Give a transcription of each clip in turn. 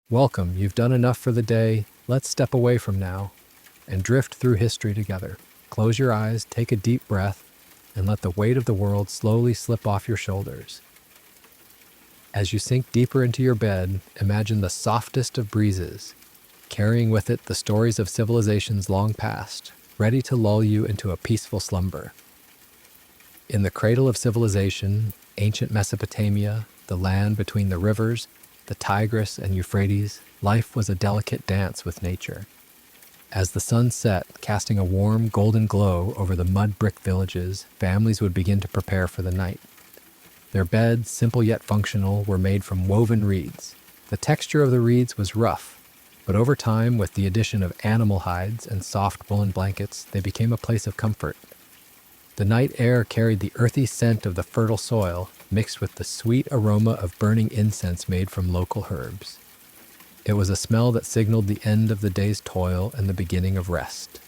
Welcome, you've done enough for the day. Let's step away from now and drift through history together. Close your eyes, take a deep breath, and let the weight of the world slowly slip off your shoulders. As you sink deeper into your bed, imagine the softest of breezes, carrying with it the stories of civilizations long past, ready to lull you into a peaceful slumber. In the cradle of civilization, ancient Mesopotamia, the land between the rivers, the Tigris and Euphrates, life was a delicate dance with nature. As the sun set, casting a warm, golden glow over the mud brick villages, families would begin to prepare for the night. Their beds, simple yet functional, were made from woven reeds. The texture of the reeds was rough, but over time, with the addition of animal hides and soft woolen blankets, they became a place of comfort. The night air carried the earthy scent of the fertile soil, mixed with the sweet aroma of burning incense made from local herbs. It was a smell that signaled the end of the day's toil and the beginning of rest.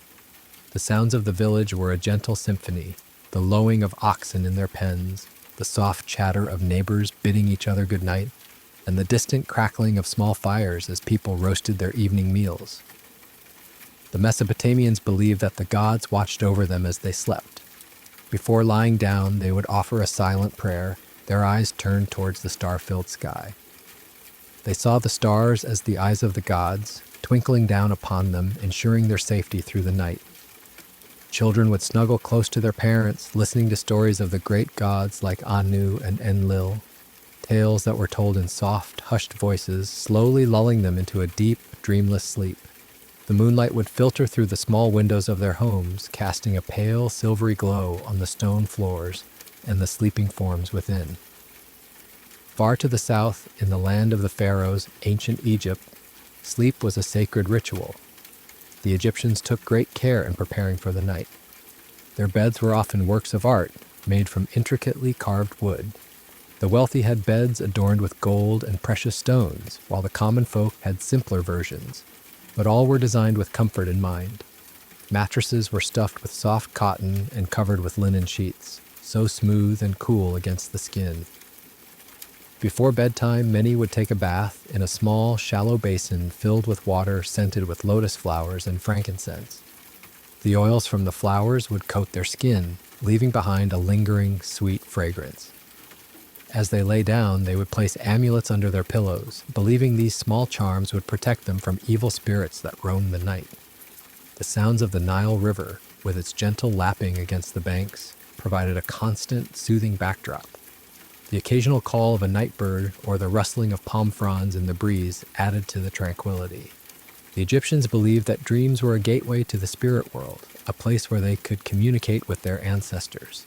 The sounds of the village were a gentle symphony, the lowing of oxen in their pens, the soft chatter of neighbors bidding each other good night, and the distant crackling of small fires as people roasted their evening meals. The Mesopotamians believed that the gods watched over them as they slept. Before lying down, they would offer a silent prayer, their eyes turned towards the star-filled sky. They saw the stars as the eyes of the gods, twinkling down upon them, ensuring their safety through the night. Children would snuggle close to their parents, listening to stories of the great gods like Anu and Enlil, tales that were told in soft, hushed voices, slowly lulling them into a deep, dreamless sleep. The moonlight would filter through the small windows of their homes, casting a pale, silvery glow on the stone floors and the sleeping forms within. Far to the south, in the land of the pharaohs, ancient Egypt, sleep was a sacred ritual. The Egyptians took great care in preparing for the night. Their beds were often works of art, made from intricately carved wood. The wealthy had beds adorned with gold and precious stones, while the common folk had simpler versions, but all were designed with comfort in mind. Mattresses were stuffed with soft cotton and covered with linen sheets, so smooth and cool against the skin. Before bedtime, many would take a bath in a small, shallow basin filled with water scented with lotus flowers and frankincense. The oils from the flowers would coat their skin, leaving behind a lingering, sweet fragrance. As they lay down, they would place amulets under their pillows, believing these small charms would protect them from evil spirits that roamed the night. The sounds of the Nile River, with its gentle lapping against the banks, provided a constant, soothing backdrop. The occasional call of a night bird or the rustling of palm fronds in the breeze added to the tranquility. The Egyptians believed that dreams were a gateway to the spirit world, a place where they could communicate with their ancestors.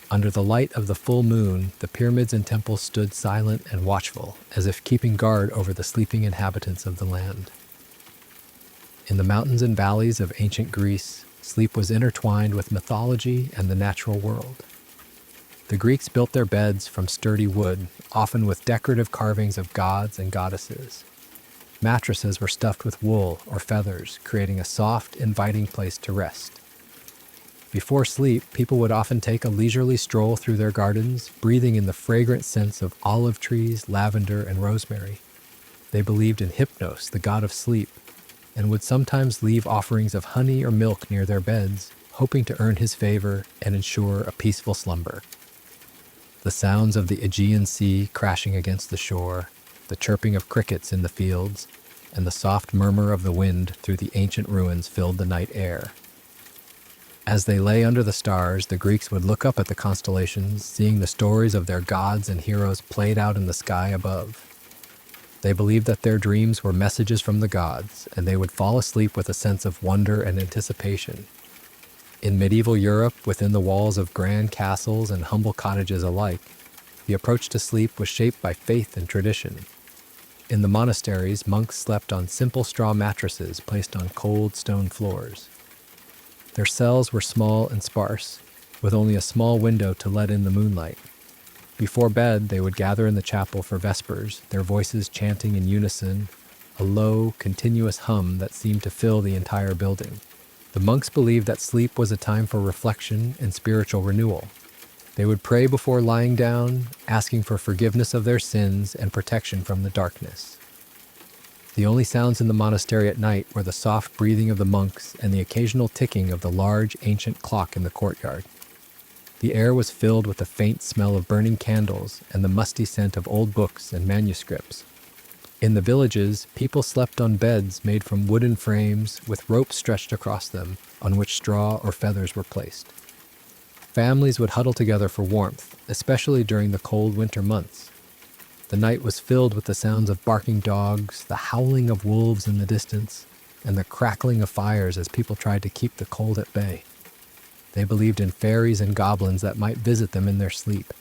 Under the light of the full moon, the pyramids and temples stood silent and watchful, as if keeping guard over the sleeping inhabitants of the land. In the mountains and valleys of ancient Greece, sleep was intertwined with mythology and the natural world. The Greeks built their beds from sturdy wood, often with decorative carvings of gods and goddesses. Mattresses were stuffed with wool or feathers, creating a soft, inviting place to rest. Before sleep, people would often take a leisurely stroll through their gardens, breathing in the fragrant scents of olive trees, lavender, and rosemary. They believed in Hypnos, the god of sleep, and would sometimes leave offerings of honey or milk near their beds, hoping to earn his favor and ensure a peaceful slumber. The sounds of the Aegean Sea crashing against the shore, the chirping of crickets in the fields, and the soft murmur of the wind through the ancient ruins filled the night air. As they lay under the stars, the Greeks would look up at the constellations, seeing the stories of their gods and heroes played out in the sky above. They believed that their dreams were messages from the gods, and they would fall asleep with a sense of wonder and anticipation. In medieval Europe, within the walls of grand castles and humble cottages alike, the approach to sleep was shaped by faith and tradition. In the monasteries, monks slept on simple straw mattresses placed on cold stone floors. Their cells were small and sparse, with only a small window to let in the moonlight. Before bed, they would gather in the chapel for vespers, their voices chanting in unison, a low, continuous hum that seemed to fill the entire building. The monks believed that sleep was a time for reflection and spiritual renewal. They would pray before lying down, asking for forgiveness of their sins and protection from the darkness. The only sounds in the monastery at night were the soft breathing of the monks and the occasional ticking of the large ancient clock in the courtyard. The air was filled with the faint smell of burning candles and the musty scent of old books and manuscripts. In the villages, people slept on beds made from wooden frames with ropes stretched across them, on which straw or feathers were placed. Families would huddle together for warmth, especially during the cold winter months. The night was filled with the sounds of barking dogs, the howling of wolves in the distance, and the crackling of fires as people tried to keep the cold at bay. They believed in fairies and goblins that might visit them in their sleep,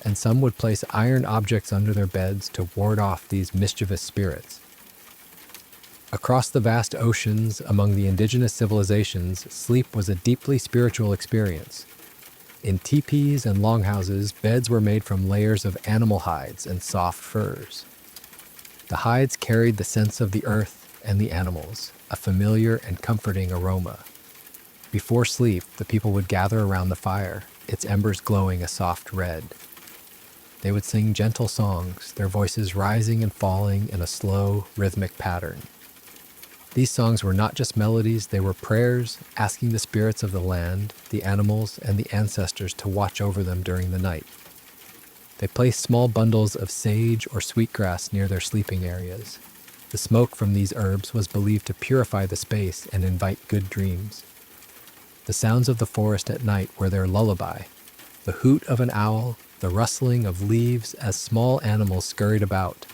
and some would place iron objects under their beds to ward off these mischievous spirits. Across the vast oceans, among the indigenous civilizations, sleep was a deeply spiritual experience. In teepees and longhouses, beds were made from layers of animal hides and soft furs. The hides carried the scents of the earth and the animals, a familiar and comforting aroma. Before sleep, the people would gather around the fire, its embers glowing a soft red. They would sing gentle songs, their voices rising and falling in a slow, rhythmic pattern. These songs were not just melodies, they were prayers, asking the spirits of the land, the animals, and the ancestors to watch over them during the night. They placed small bundles of sage or sweetgrass near their sleeping areas. The smoke from these herbs was believed to purify the space and invite good dreams. The sounds of the forest at night were their lullaby. The hoot of an owl, the rustling of leaves as small animals scurried about,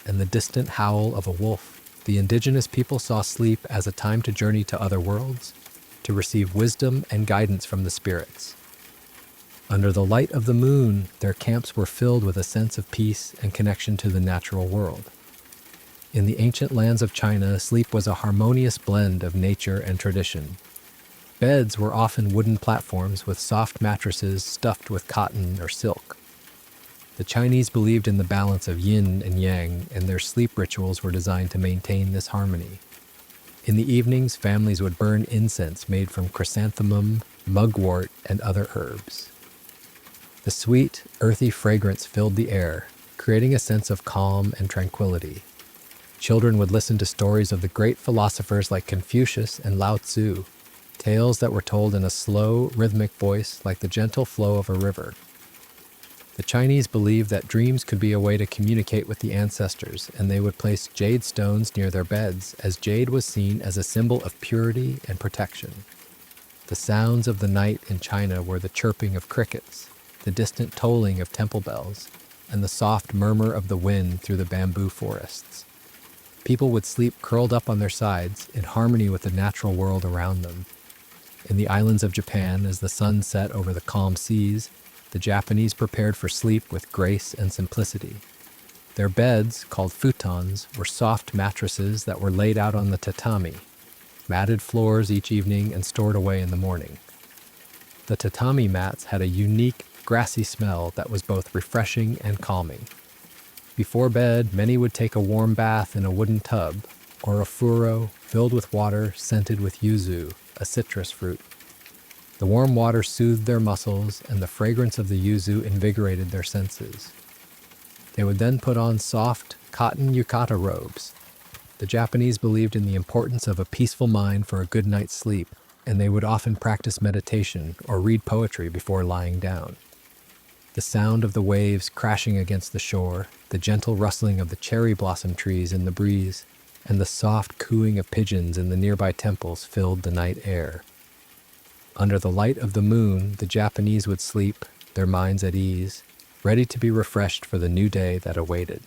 and the distant howl of a wolf. The indigenous people saw sleep as a time to journey to other worlds, to receive wisdom and guidance from the spirits. Under the light of the moon, their camps were filled with a sense of peace and connection to the natural world. In the ancient lands of China, sleep was a harmonious blend of nature and tradition. Beds were often wooden platforms with soft mattresses stuffed with cotton or silk. The Chinese believed in the balance of yin and yang, and their sleep rituals were designed to maintain this harmony. In the evenings, families would burn incense made from chrysanthemum, mugwort, and other herbs. The sweet, earthy fragrance filled the air, creating a sense of calm and tranquility. Children would listen to stories of the great philosophers like Confucius and Lao Tzu, tales that were told in a slow, rhythmic voice like the gentle flow of a river. The Chinese believed that dreams could be a way to communicate with the ancestors, and they would place jade stones near their beds, as jade was seen as a symbol of purity and protection. The sounds of the night in China were the chirping of crickets, the distant tolling of temple bells, and the soft murmur of the wind through the bamboo forests. People would sleep curled up on their sides, in harmony with the natural world around them. In the islands of Japan, as the sun set over the calm seas, the Japanese prepared for sleep with grace and simplicity. Their beds, called futons, were soft mattresses that were laid out on the tatami, matted floors each evening and stored away in the morning. The tatami mats had a unique, grassy smell that was both refreshing and calming. Before bed, many would take a warm bath in a wooden tub, or a furo filled with water scented with yuzu, a citrus fruit. The warm water soothed their muscles, and the fragrance of the yuzu invigorated their senses. They would then put on soft, cotton yukata robes. The Japanese believed in the importance of a peaceful mind for a good night's sleep, and they would often practice meditation or read poetry before lying down. The sound of the waves crashing against the shore, the gentle rustling of the cherry blossom trees in the breeze, and the soft cooing of pigeons in the nearby temples filled the night air. Under the light of the moon, the Japanese would sleep, their minds at ease, ready to be refreshed for the new day that awaited.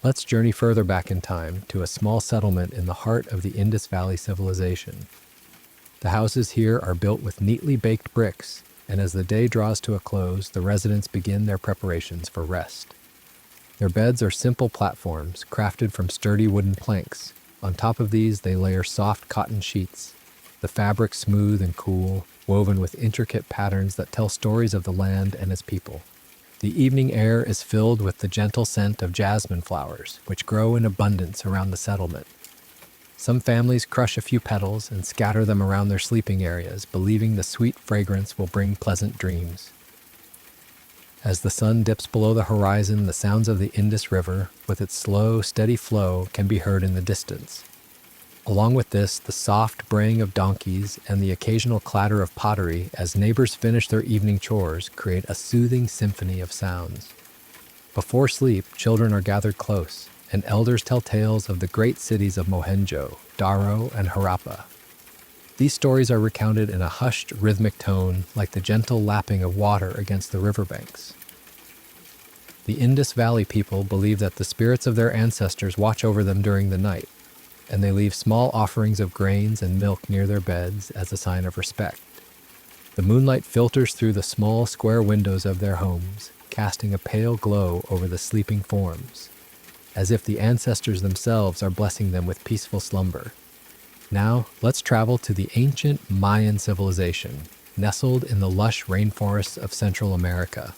Let's journey further back in time to a small settlement in the heart of the Indus Valley civilization. The houses here are built with neatly baked bricks, and as the day draws to a close, the residents begin their preparations for rest. Their beds are simple platforms crafted from sturdy wooden planks. On top of these, they layer soft cotton sheets, the fabric smooth and cool, woven with intricate patterns that tell stories of the land and its people. The evening air is filled with the gentle scent of jasmine flowers, which grow in abundance around the settlement. Some families crush a few petals and scatter them around their sleeping areas, believing the sweet fragrance will bring pleasant dreams. As the sun dips below the horizon, the sounds of the Indus River, with its slow, steady flow, can be heard in the distance. Along with this, the soft braying of donkeys and the occasional clatter of pottery as neighbors finish their evening chores create a soothing symphony of sounds. Before sleep, children are gathered close, and elders tell tales of the great cities of Mohenjo, Daro, and Harappa. These stories are recounted in a hushed, rhythmic tone, like the gentle lapping of water against the riverbanks. The Indus Valley people believe that the spirits of their ancestors watch over them during the night, and they leave small offerings of grains and milk near their beds as a sign of respect. The moonlight filters through the small square windows of their homes, casting a pale glow over the sleeping forms, as if the ancestors themselves are blessing them with peaceful slumber. Now, let's travel to the ancient Mayan civilization, nestled in the lush rainforests of Central America.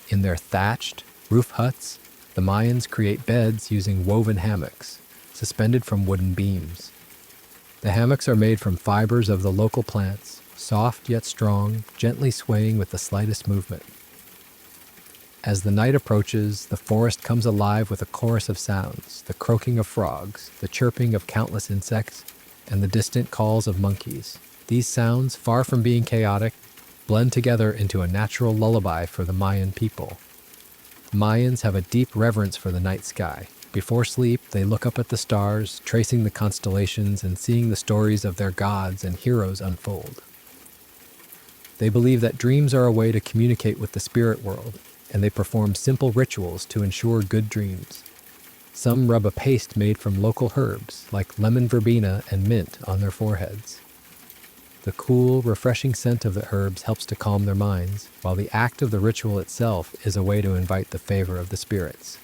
In their thatched, roof huts, the Mayans create beds using woven hammocks, suspended from wooden beams. The hammocks are made from fibers of the local plants, soft yet strong, gently swaying with the slightest movement. As the night approaches, the forest comes alive with a chorus of sounds, the croaking of frogs, the chirping of countless insects, and the distant calls of monkeys. These sounds, far from being chaotic, blend together into a natural lullaby for the Mayan people. Mayans have a deep reverence for the night sky. Before sleep, they look up at the stars, tracing the constellations and seeing the stories of their gods and heroes unfold. They believe that dreams are a way to communicate with the spirit world, and they perform simple rituals to ensure good dreams. Some rub a paste made from local herbs, like lemon verbena and mint, on their foreheads. The cool, refreshing scent of the herbs helps to calm their minds, while the act of the ritual itself is a way to invite the favor of the spirits.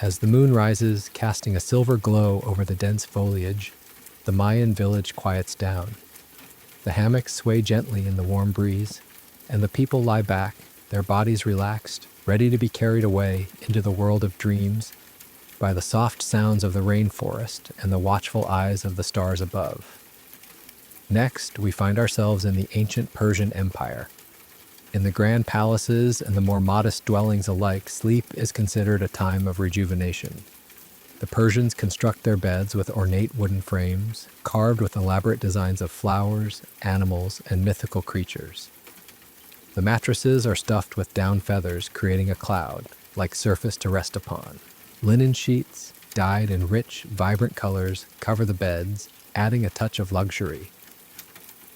As the moon rises, casting a silver glow over the dense foliage, the Mayan village quiets down. The hammocks sway gently in the warm breeze, and the people lie back, their bodies relaxed, ready to be carried away into the world of dreams by the soft sounds of the rainforest and the watchful eyes of the stars above. Next, we find ourselves in the ancient Persian Empire. In the grand palaces and the more modest dwellings alike, sleep is considered a time of rejuvenation. The Persians construct their beds with ornate wooden frames, carved with elaborate designs of flowers, animals, and mythical creatures. The mattresses are stuffed with down feathers, creating a cloud-like surface to rest upon. Linen sheets, dyed in rich, vibrant colors, cover the beds, adding a touch of luxury.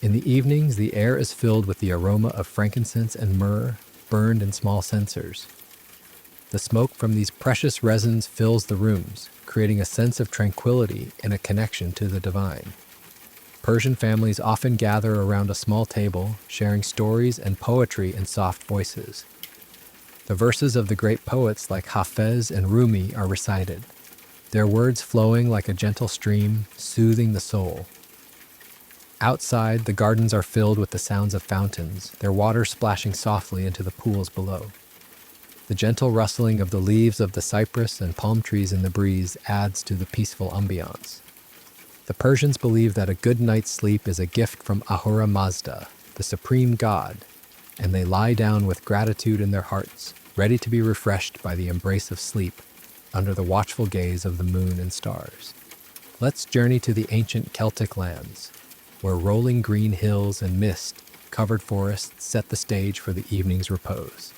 In the evenings, the air is filled with the aroma of frankincense and myrrh, burned in small censers. The smoke from these precious resins fills the rooms, creating a sense of tranquility and a connection to the divine. Persian families often gather around a small table, sharing stories and poetry in soft voices. The verses of the great poets like Hafez and Rumi are recited, their words flowing like a gentle stream, soothing the soul. Outside, the gardens are filled with the sounds of fountains, their water splashing softly into the pools below. The gentle rustling of the leaves of the cypress and palm trees in the breeze adds to the peaceful ambiance. The Persians believe that a good night's sleep is a gift from Ahura Mazda, the supreme god, and they lie down with gratitude in their hearts, ready to be refreshed by the embrace of sleep under the watchful gaze of the moon and stars. Let's journey to the ancient Celtic lands, where rolling green hills and mist-covered forests set the stage for the evening's repose.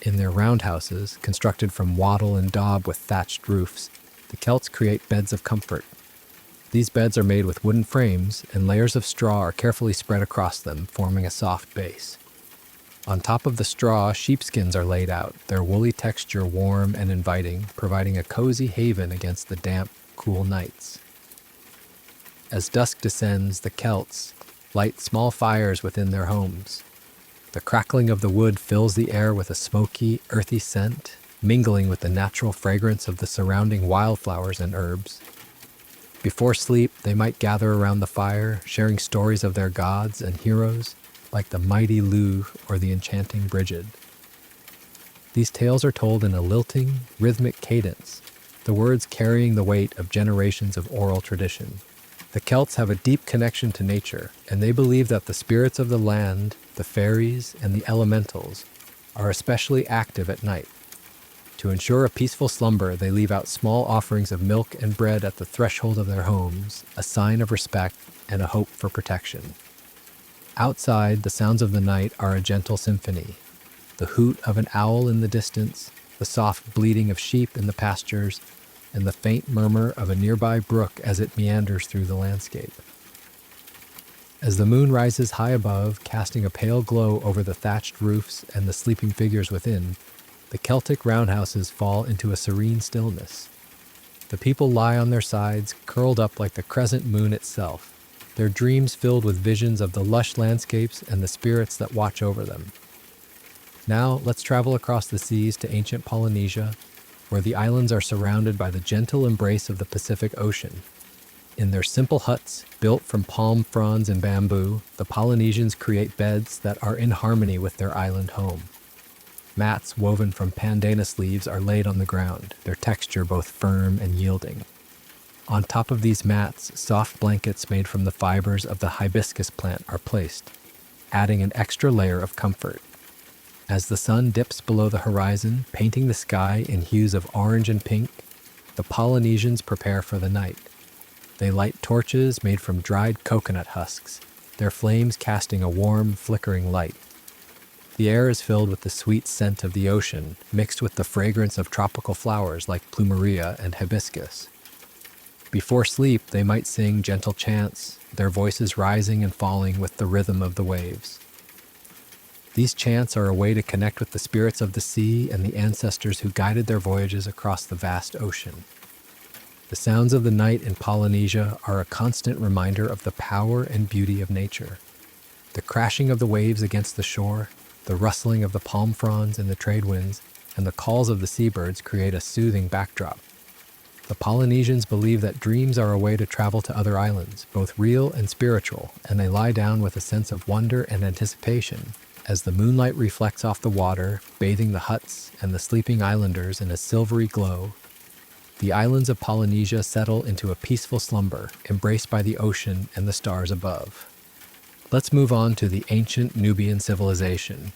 In their roundhouses, constructed from wattle and daub with thatched roofs, the Celts create beds of comfort. These beds are made with wooden frames, and layers of straw are carefully spread across them, forming a soft base. On top of the straw, sheepskins are laid out, their woolly texture warm and inviting, providing a cozy haven against the damp, cool nights. As dusk descends, the Celts light small fires within their homes. The crackling of the wood fills the air with a smoky, earthy scent, mingling with the natural fragrance of the surrounding wildflowers and herbs. Before sleep, they might gather around the fire, sharing stories of their gods and heroes, like the mighty Lugh or the enchanting Brigid. These tales are told in a lilting, rhythmic cadence, the words carrying the weight of generations of oral tradition. The Celts have a deep connection to nature, and they believe that the spirits of the land, the fairies, and the elementals are especially active at night. To ensure a peaceful slumber, they leave out small offerings of milk and bread at the threshold of their homes, a sign of respect and a hope for protection. Outside, the sounds of the night are a gentle symphony. The hoot of an owl in the distance, the soft bleating of sheep in the pastures, and the faint murmur of a nearby brook as it meanders through the landscape. As the moon rises high above, casting a pale glow over the thatched roofs and the sleeping figures within, the Celtic roundhouses fall into a serene stillness. The people lie on their sides, curled up like the crescent moon itself, their dreams filled with visions of the lush landscapes and the spirits that watch over them. Now, let's travel across the seas to ancient Polynesia, where the islands are surrounded by the gentle embrace of the Pacific Ocean. In their simple huts, built from palm fronds and bamboo, the Polynesians create beds that are in harmony with their island home. Mats woven from pandanus leaves are laid on the ground, their texture both firm and yielding. On top of these mats, soft blankets made from the fibers of the hibiscus plant are placed, adding an extra layer of comfort. As the sun dips below the horizon, painting the sky in hues of orange and pink, the Polynesians prepare for the night. They light torches made from dried coconut husks, their flames casting a warm, flickering light. The air is filled with the sweet scent of the ocean, mixed with the fragrance of tropical flowers like plumeria and hibiscus. Before sleep, they might sing gentle chants, their voices rising and falling with the rhythm of the waves. These chants are a way to connect with the spirits of the sea and the ancestors who guided their voyages across the vast ocean. The sounds of the night in Polynesia are a constant reminder of the power and beauty of nature. The crashing of the waves against the shore, the rustling of the palm fronds in the trade winds, and the calls of the seabirds create a soothing backdrop. The Polynesians believe that dreams are a way to travel to other islands, both real and spiritual, and they lie down with a sense of wonder and anticipation as the moonlight reflects off the water, bathing the huts and the sleeping islanders in a silvery glow. The islands of Polynesia settle into a peaceful slumber, embraced by the ocean and the stars above. Let's move on to the ancient Nubian civilization,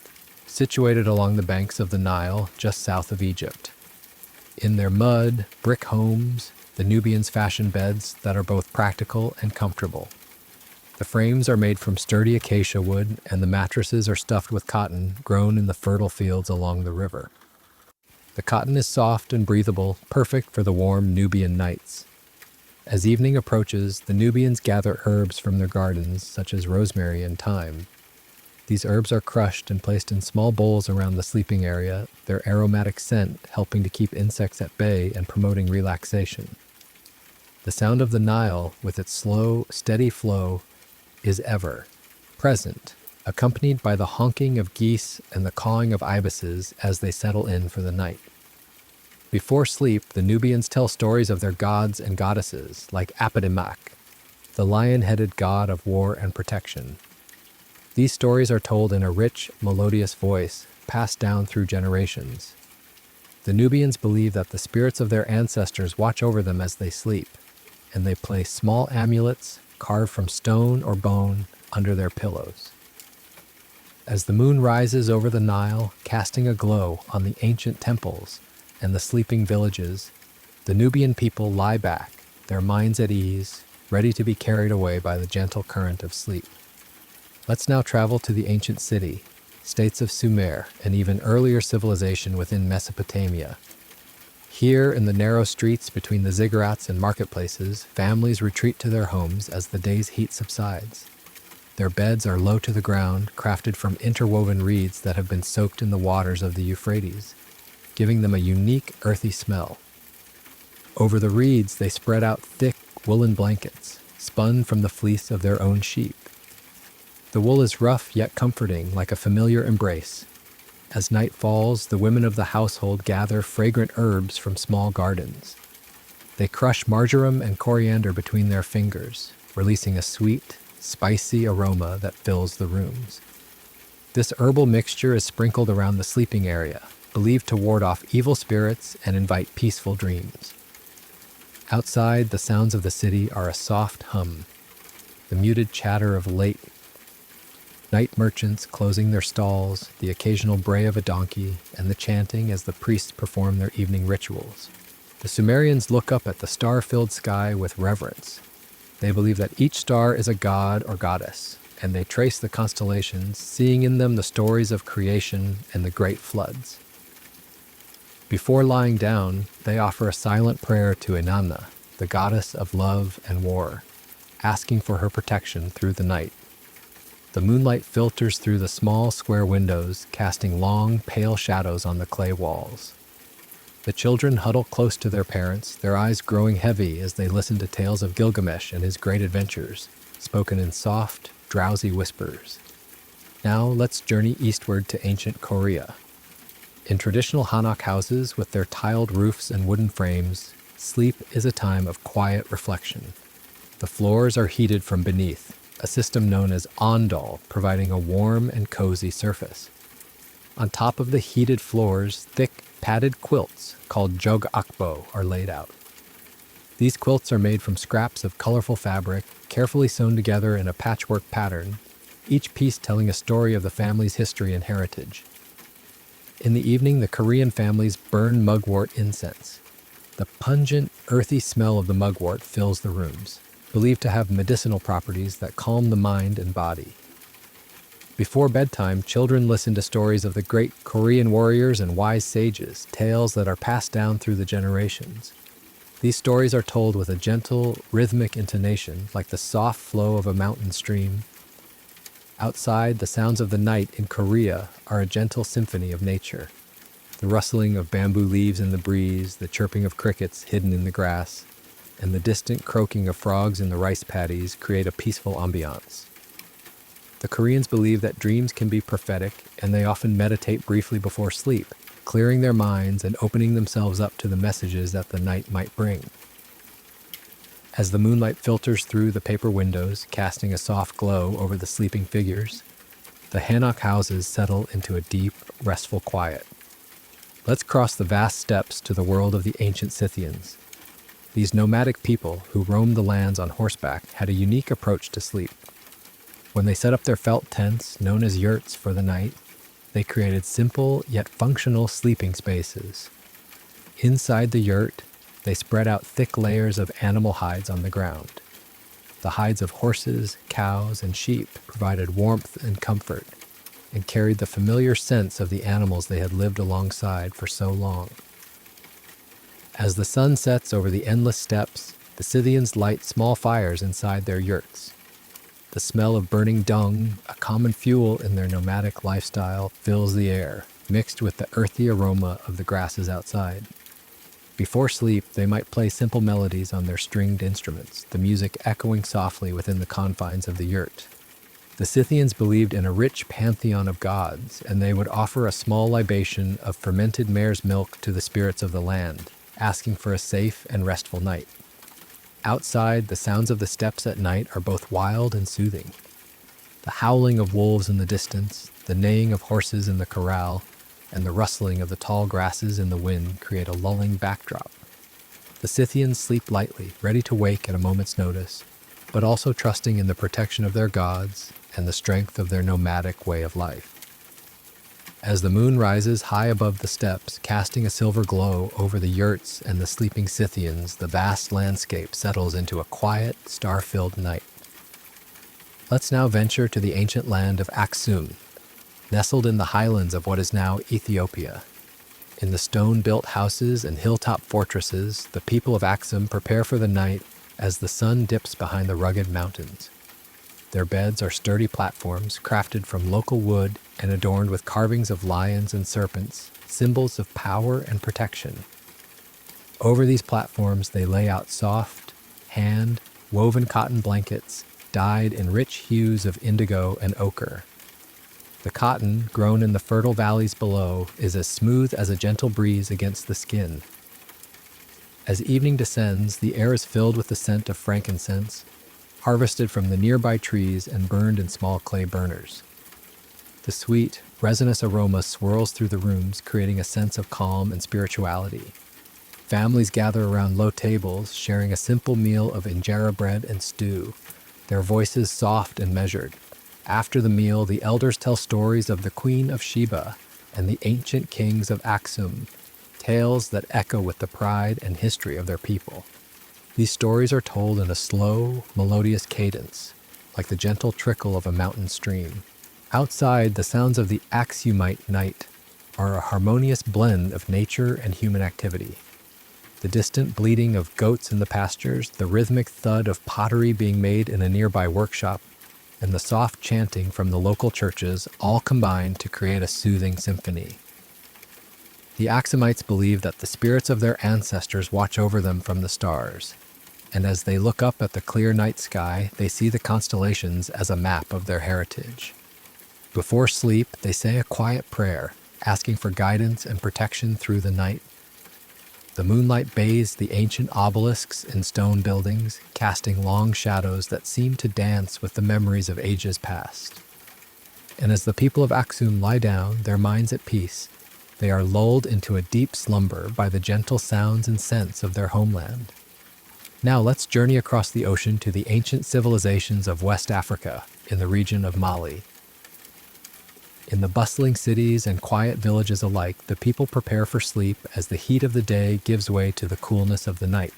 situated along the banks of the Nile just south of Egypt. In their mud, brick homes, the Nubians fashion beds that are both practical and comfortable. The frames are made from sturdy acacia wood, and the mattresses are stuffed with cotton grown in the fertile fields along the river. The cotton is soft and breathable, perfect for the warm Nubian nights. As evening approaches, the Nubians gather herbs from their gardens, such as rosemary and thyme. These herbs are crushed and placed in small bowls around the sleeping area, their aromatic scent helping to keep insects at bay and promoting relaxation. The sound of the Nile, with its slow, steady flow, is ever present, accompanied by the honking of geese and the cawing of ibises as they settle in for the night. Before sleep, the Nubians tell stories of their gods and goddesses, like Apadimak, the lion-headed god of war and protection. These stories are told in a rich, melodious voice, passed down through generations. The Nubians believe that the spirits of their ancestors watch over them as they sleep, and they place small amulets, carved from stone or bone, under their pillows. As the moon rises over the Nile, casting a glow on the ancient temples and the sleeping villages, the Nubian people lie back, their minds at ease, ready to be carried away by the gentle current of sleep. Let's now travel to the ancient city, states of Sumer, and even earlier civilization within Mesopotamia. Here, in the narrow streets between the ziggurats and marketplaces, families retreat to their homes as the day's heat subsides. Their beds are low to the ground, crafted from interwoven reeds that have been soaked in the waters of the Euphrates, giving them a unique, earthy smell. Over the reeds, they spread out thick, woolen blankets, spun from the fleece of their own sheep. The wool is rough yet comforting, like a familiar embrace. As night falls, the women of the household gather fragrant herbs from small gardens. They crush marjoram and coriander between their fingers, releasing a sweet, spicy aroma that fills the rooms. This herbal mixture is sprinkled around the sleeping area, believed to ward off evil spirits and invite peaceful dreams. Outside, the sounds of the city are a soft hum, the muted chatter of late Night merchants closing their stalls, the occasional bray of a donkey, and the chanting as the priests perform their evening rituals. The Sumerians look up at the star-filled sky with reverence. They believe that each star is a god or goddess, and they trace the constellations, seeing in them the stories of creation and the great floods. Before lying down, they offer a silent prayer to Inanna, the goddess of love and war, asking for her protection through the night. The moonlight filters through the small square windows, casting long, pale shadows on the clay walls. The children huddle close to their parents, their eyes growing heavy as they listen to tales of Gilgamesh and his great adventures, spoken in soft, drowsy whispers. Now let's journey eastward to ancient Korea. In traditional hanok houses with their tiled roofs and wooden frames, sleep is a time of quiet reflection. The floors are heated from beneath, a system known as ondol, providing a warm and cozy surface. On top of the heated floors, thick, padded quilts called jogakbo are laid out. These quilts are made from scraps of colorful fabric, carefully sewn together in a patchwork pattern, each piece telling a story of the family's history and heritage. In the evening, the Korean families burn mugwort incense. The pungent, earthy smell of the mugwort fills the rooms, believed to have medicinal properties that calm the mind and body. Before bedtime, children listen to stories of the great Korean warriors and wise sages, tales that are passed down through the generations. These stories are told with a gentle, rhythmic intonation, like the soft flow of a mountain stream. Outside, the sounds of the night in Korea are a gentle symphony of nature. The rustling of bamboo leaves in the breeze, the chirping of crickets hidden in the grass, and the distant croaking of frogs in the rice paddies create a peaceful ambiance. The Koreans believe that dreams can be prophetic, and they often meditate briefly before sleep, clearing their minds and opening themselves up to the messages that the night might bring. As the moonlight filters through the paper windows, casting a soft glow over the sleeping figures, the hanok houses settle into a deep, restful quiet. Let's cross the vast steppes to the world of the ancient Scythians. These nomadic people who roamed the lands on horseback had a unique approach to sleep. When they set up their felt tents, known as yurts, for the night, they created simple yet functional sleeping spaces. Inside the yurt, they spread out thick layers of animal hides on the ground. The hides of horses, cows, and sheep provided warmth and comfort, and carried the familiar sense of the animals they had lived alongside for so long. As the sun sets over the endless steppes, the Scythians light small fires inside their yurts. The smell of burning dung, a common fuel in their nomadic lifestyle, fills the air, mixed with the earthy aroma of the grasses outside. Before sleep, they might play simple melodies on their stringed instruments, the music echoing softly within the confines of the yurt. The Scythians believed in a rich pantheon of gods, and they would offer a small libation of fermented mare's milk to the spirits of the land, asking for a safe and restful night. Outside, the sounds of the steppes at night are both wild and soothing. The howling of wolves in the distance, the neighing of horses in the corral, and the rustling of the tall grasses in the wind create a lulling backdrop. The Scythians sleep lightly, ready to wake at a moment's notice, but also trusting in the protection of their gods and the strength of their nomadic way of life. As the moon rises high above the steppes, casting a silver glow over the yurts and the sleeping Scythians, the vast landscape settles into a quiet, star-filled night. Let's now venture to the ancient land of Aksum, nestled in the highlands of what is now Ethiopia. In the stone-built houses and hilltop fortresses, the people of Aksum prepare for the night as the sun dips behind the rugged mountains. Their beds are sturdy platforms crafted from local wood and adorned with carvings of lions and serpents, symbols of power and protection. Over these platforms, they lay out soft, hand-woven cotton blankets dyed in rich hues of indigo and ochre. The cotton, grown in the fertile valleys below, is as smooth as a gentle breeze against the skin. As evening descends, the air is filled with the scent of frankincense, harvested from the nearby trees and burned in small clay burners. The sweet, resinous aroma swirls through the rooms, creating a sense of calm and spirituality. Families gather around low tables, sharing a simple meal of injera bread and stew, their voices soft and measured, After the meal, the elders tell stories of the Queen of Sheba and the ancient kings of Aksum, tales that echo with the pride and history of their people. These stories are told in a slow, melodious cadence, like the gentle trickle of a mountain stream. Outside, the sounds of the Aksumite night are a harmonious blend of nature and human activity. The distant bleating of goats in the pastures, the rhythmic thud of pottery being made in a nearby workshop, and the soft chanting from the local churches all combine to create a soothing symphony. The Aksumites believe that the spirits of their ancestors watch over them from the stars, and as they look up at the clear night sky, they see the constellations as a map of their heritage. Before sleep, they say a quiet prayer, asking for guidance and protection through the night. The moonlight bathes the ancient obelisks and stone buildings, casting long shadows that seem to dance with the memories of ages past. And as the people of Aksum lie down, their minds at peace, they are lulled into a deep slumber by the gentle sounds and scents of their homeland. Now let's journey across the ocean to the ancient civilizations of West Africa in the region of Mali. In the bustling cities and quiet villages alike, the people prepare for sleep as the heat of the day gives way to the coolness of the night.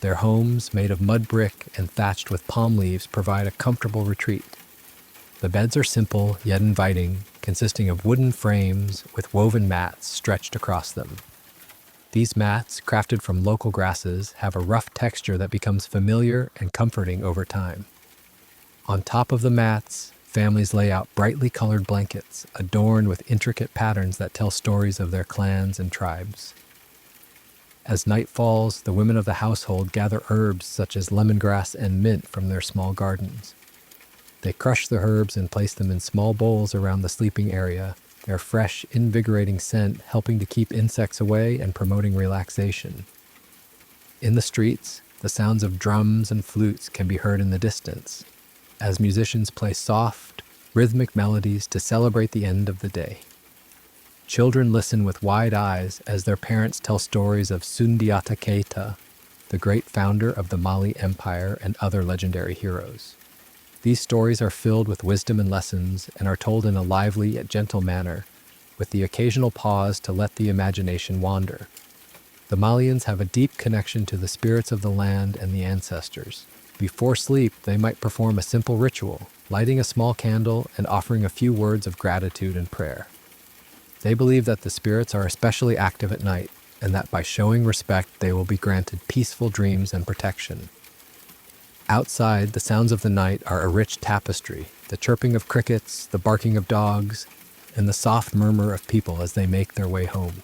Their homes, made of mud brick and thatched with palm leaves, provide a comfortable retreat. The beds are simple yet inviting, consisting of wooden frames with woven mats stretched across them. These mats, crafted from local grasses, have a rough texture that becomes familiar and comforting over time. On top of the mats, families lay out brightly colored blankets, adorned with intricate patterns that tell stories of their clans and tribes. As night falls, the women of the household gather herbs such as lemongrass and mint from their small gardens. They crush the herbs and place them in small bowls around the sleeping area, their fresh, invigorating scent helping to keep insects away and promoting relaxation. In the streets, the sounds of drums and flutes can be heard in the distance, as musicians play soft, rhythmic melodies to celebrate the end of the day. Children listen with wide eyes as their parents tell stories of Sundiata Keita, the great founder of the Mali Empire, and other legendary heroes. These stories are filled with wisdom and lessons and are told in a lively yet gentle manner, with the occasional pause to let the imagination wander. The Malians have a deep connection to the spirits of the land and the ancestors. Before sleep, they might perform a simple ritual, lighting a small candle and offering a few words of gratitude and prayer. They believe that the spirits are especially active at night, and that by showing respect they will be granted peaceful dreams and protection. Outside, the sounds of the night are a rich tapestry, the chirping of crickets, the barking of dogs, and the soft murmur of people as they make their way home.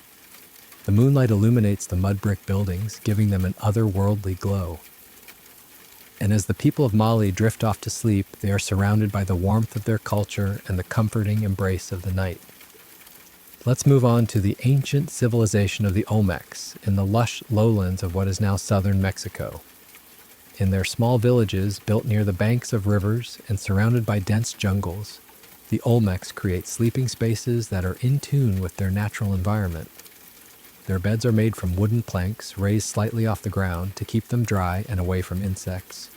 The moonlight illuminates the mud brick buildings, giving them an otherworldly glow. And as the people of Mali drift off to sleep, they are surrounded by the warmth of their culture and the comforting embrace of the night. Let's move on to the ancient civilization of the Olmecs in the lush lowlands of what is now southern Mexico. In their small villages built near the banks of rivers and surrounded by dense jungles, the Olmecs create sleeping spaces that are in tune with their natural environment. Their beds are made from wooden planks raised slightly off the ground to keep them dry and away from insects.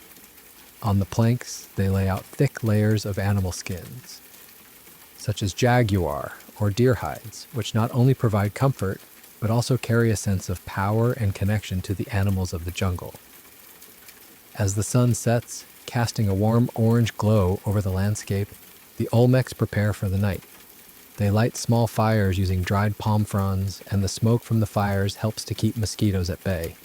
On the planks, they lay out thick layers of animal skins, such as jaguar or deer hides, which not only provide comfort, but also carry a sense of power and connection to the animals of the jungle. As the sun sets, casting a warm orange glow over the landscape, the Olmecs prepare for the night. They light small fires using dried palm fronds, and the smoke from the fires helps to keep mosquitoes at bay.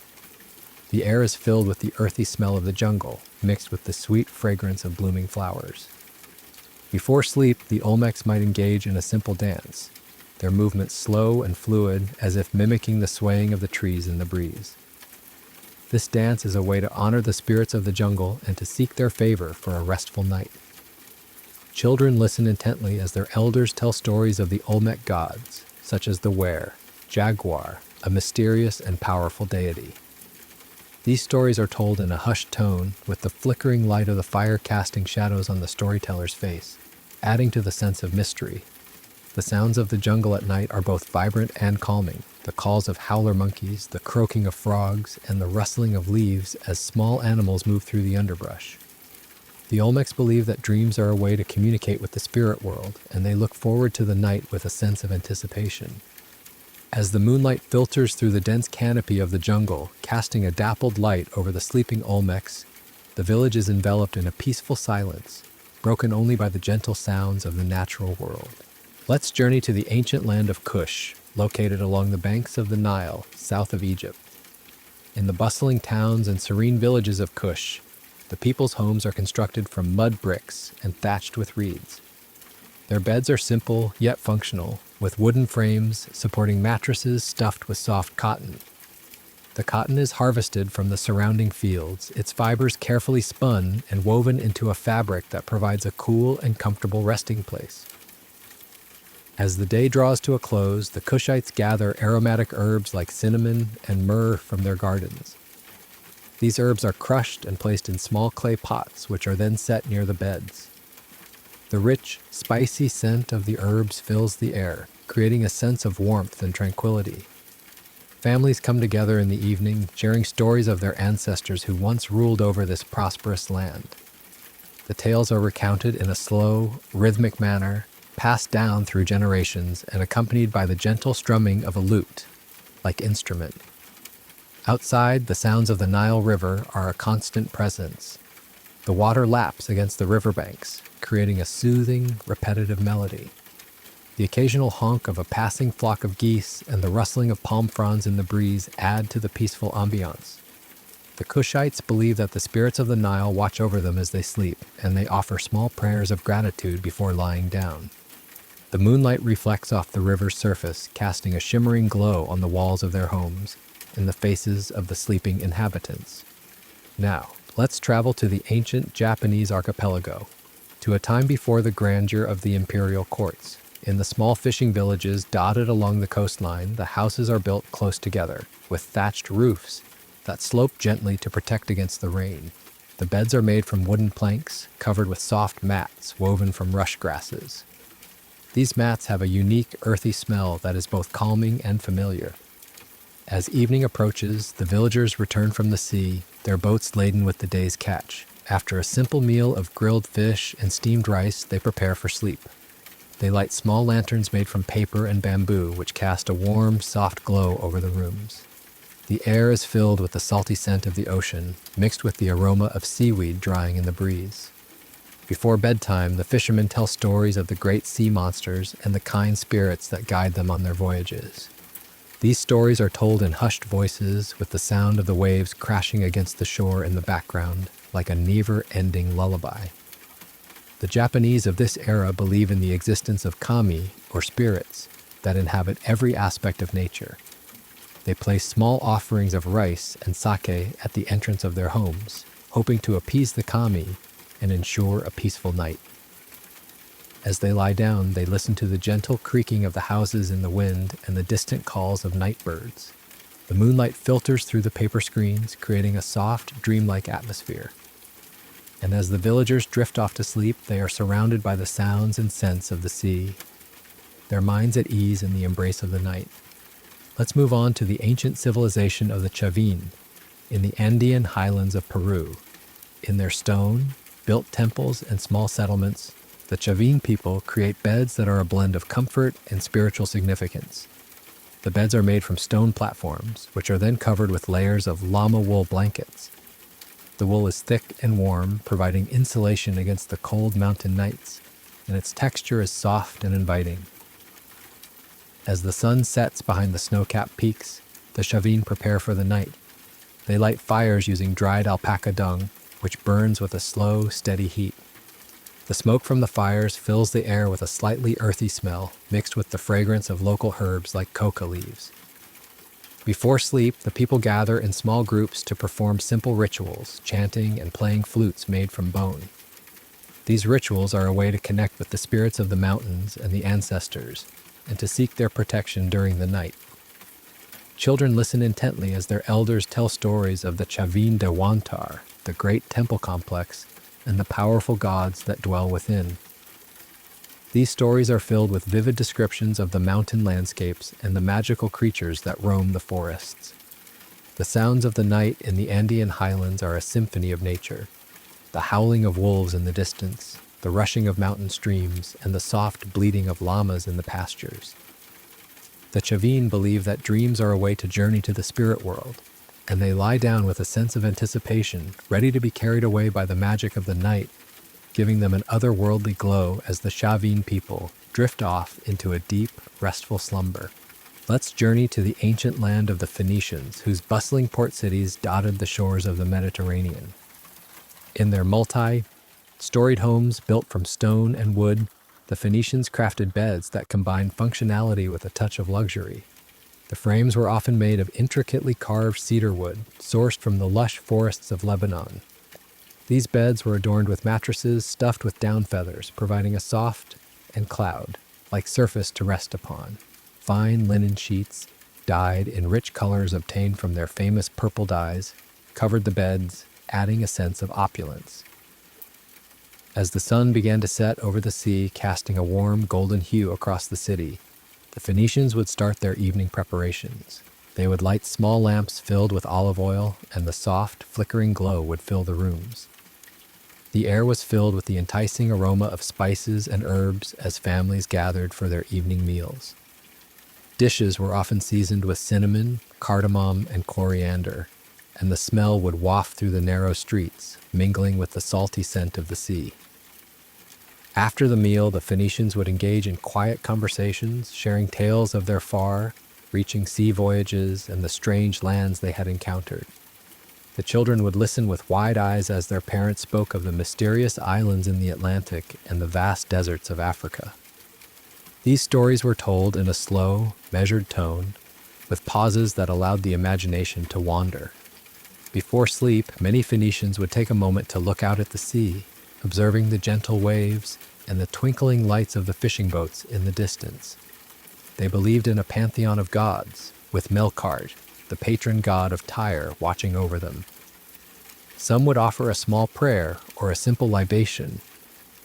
The air is filled with the earthy smell of the jungle, mixed with the sweet fragrance of blooming flowers. Before sleep, the Olmecs might engage in a simple dance, their movements slow and fluid, as if mimicking the swaying of the trees in the breeze. This dance is a way to honor the spirits of the jungle and to seek their favor for a restful night. Children listen intently as their elders tell stories of the Olmec gods, such as the were, jaguar, a mysterious and powerful deity. These stories are told in a hushed tone, with the flickering light of the fire casting shadows on the storyteller's face, adding to the sense of mystery. The sounds of the jungle at night are both vibrant and calming, the calls of howler monkeys, the croaking of frogs, and the rustling of leaves as small animals move through the underbrush. The Olmecs believe that dreams are a way to communicate with the spirit world, and they look forward to the night with a sense of anticipation. As the moonlight filters through the dense canopy of the jungle, casting a dappled light over the sleeping Olmecs, the village is enveloped in a peaceful silence, broken only by the gentle sounds of the natural world. Let's journey to the ancient land of Kush, located along the banks of the Nile, south of Egypt. In the bustling towns and serene villages of Kush, the people's homes are constructed from mud bricks and thatched with reeds. Their beds are simple yet functional, with wooden frames supporting mattresses stuffed with soft cotton. The cotton is harvested from the surrounding fields, its fibers carefully spun and woven into a fabric that provides a cool and comfortable resting place. As the day draws to a close, the Kushites gather aromatic herbs like cinnamon and myrrh from their gardens. These herbs are crushed and placed in small clay pots, which are then set near the beds. The rich, spicy scent of the herbs fills the air, creating a sense of warmth and tranquility. Families come together in the evening, sharing stories of their ancestors who once ruled over this prosperous land. The tales are recounted in a slow, rhythmic manner, passed down through generations and accompanied by the gentle strumming of a lute-like instrument. Outside, the sounds of the Nile River are a constant presence. The water laps against the riverbanks, creating a soothing, repetitive melody. The occasional honk of a passing flock of geese and the rustling of palm fronds in the breeze add to the peaceful ambiance. The Kushites believe that the spirits of the Nile watch over them as they sleep, and they offer small prayers of gratitude before lying down. The moonlight reflects off the river's surface, casting a shimmering glow on the walls of their homes and the faces of the sleeping inhabitants. Now, let's travel to the ancient Japanese archipelago, to a time before the grandeur of the imperial courts. In the small fishing villages dotted along the coastline, the houses are built close together, with thatched roofs that slope gently to protect against the rain. The beds are made from wooden planks, covered with soft mats woven from rush grasses. These mats have a unique, earthy smell that is both calming and familiar. As evening approaches, the villagers return from the sea, their boats laden with the day's catch. After a simple meal of grilled fish and steamed rice, they prepare for sleep. They light small lanterns made from paper and bamboo, which cast a warm, soft glow over the rooms. The air is filled with the salty scent of the ocean, mixed with the aroma of seaweed drying in the breeze. Before bedtime, the fishermen tell stories of the great sea monsters and the kind spirits that guide them on their voyages. These stories are told in hushed voices, with the sound of the waves crashing against the shore in the background, like a never-ending lullaby. The Japanese of this era believe in the existence of kami, or spirits, that inhabit every aspect of nature. They place small offerings of rice and sake at the entrance of their homes, hoping to appease the kami and ensure a peaceful night. As they lie down, they listen to the gentle creaking of the houses in the wind and the distant calls of night birds. The moonlight filters through the paper screens, creating a soft, dreamlike atmosphere. And as the villagers drift off to sleep, they are surrounded by the sounds and scents of the sea, their minds at ease in the embrace of the night. Let's move on to the ancient civilization of the Chavin in the Andean highlands of Peru. In their stone, built temples and small settlements, the Chavin people create beds that are a blend of comfort and spiritual significance. The beds are made from stone platforms, which are then covered with layers of llama wool blankets. The wool is thick and warm, providing insulation against the cold mountain nights, and its texture is soft and inviting. As the sun sets behind the snow-capped peaks, the Chavin prepare for the night. They light fires using dried alpaca dung, which burns with a slow, steady heat. The smoke from the fires fills the air with a slightly earthy smell, mixed with the fragrance of local herbs like coca leaves. Before sleep, the people gather in small groups to perform simple rituals, chanting and playing flutes made from bone. These rituals are a way to connect with the spirits of the mountains and the ancestors, and to seek their protection during the night. Children listen intently as their elders tell stories of the Chavin de Huantar, the great temple complex, and the powerful gods that dwell within. These stories are filled with vivid descriptions of the mountain landscapes and the magical creatures that roam the forests. The sounds of the night in the Andean highlands are a symphony of nature. the howling of wolves in the distance, the rushing of mountain streams, and the soft bleating of llamas in the pastures. The Chavin believe that dreams are a way to journey to the spirit world, and they lie down with a sense of anticipation, ready to be carried away by the magic of the night, giving them an otherworldly glow as the Chavin people drift off into a deep, restful slumber. Let's journey to the ancient land of the Phoenicians, whose bustling port cities dotted the shores of the Mediterranean. In their multi-storied homes built from stone and wood, the Phoenicians crafted beds that combined functionality with a touch of luxury. The frames were often made of intricately carved cedar wood, sourced from the lush forests of Lebanon. These beds were adorned with mattresses stuffed with down feathers, providing a soft and cloud-like surface to rest upon. Fine linen sheets, dyed in rich colors obtained from their famous purple dyes, covered the beds, adding a sense of opulence. As the sun began to set over the sea, casting a warm golden hue across the city, the Phoenicians would start their evening preparations. They would light small lamps filled with olive oil, and the soft, flickering glow would fill the rooms. The air was filled with the enticing aroma of spices and herbs as families gathered for their evening meals. Dishes were often seasoned with cinnamon, cardamom, and coriander, and the smell would waft through the narrow streets, mingling with the salty scent of the sea. After the meal, the Phoenicians would engage in quiet conversations, sharing tales of their far-reaching sea voyages and the strange lands they had encountered. The children would listen with wide eyes as their parents spoke of the mysterious islands in the Atlantic and the vast deserts of Africa. These stories were told in a slow, measured tone, with pauses that allowed the imagination to wander. Before sleep, many Phoenicians would take a moment to look out at the sea, observing the gentle waves and the twinkling lights of the fishing boats in the distance. They believed in a pantheon of gods, with Melkart, the patron god of Tyre, watching over them. Some would offer a small prayer or a simple libation,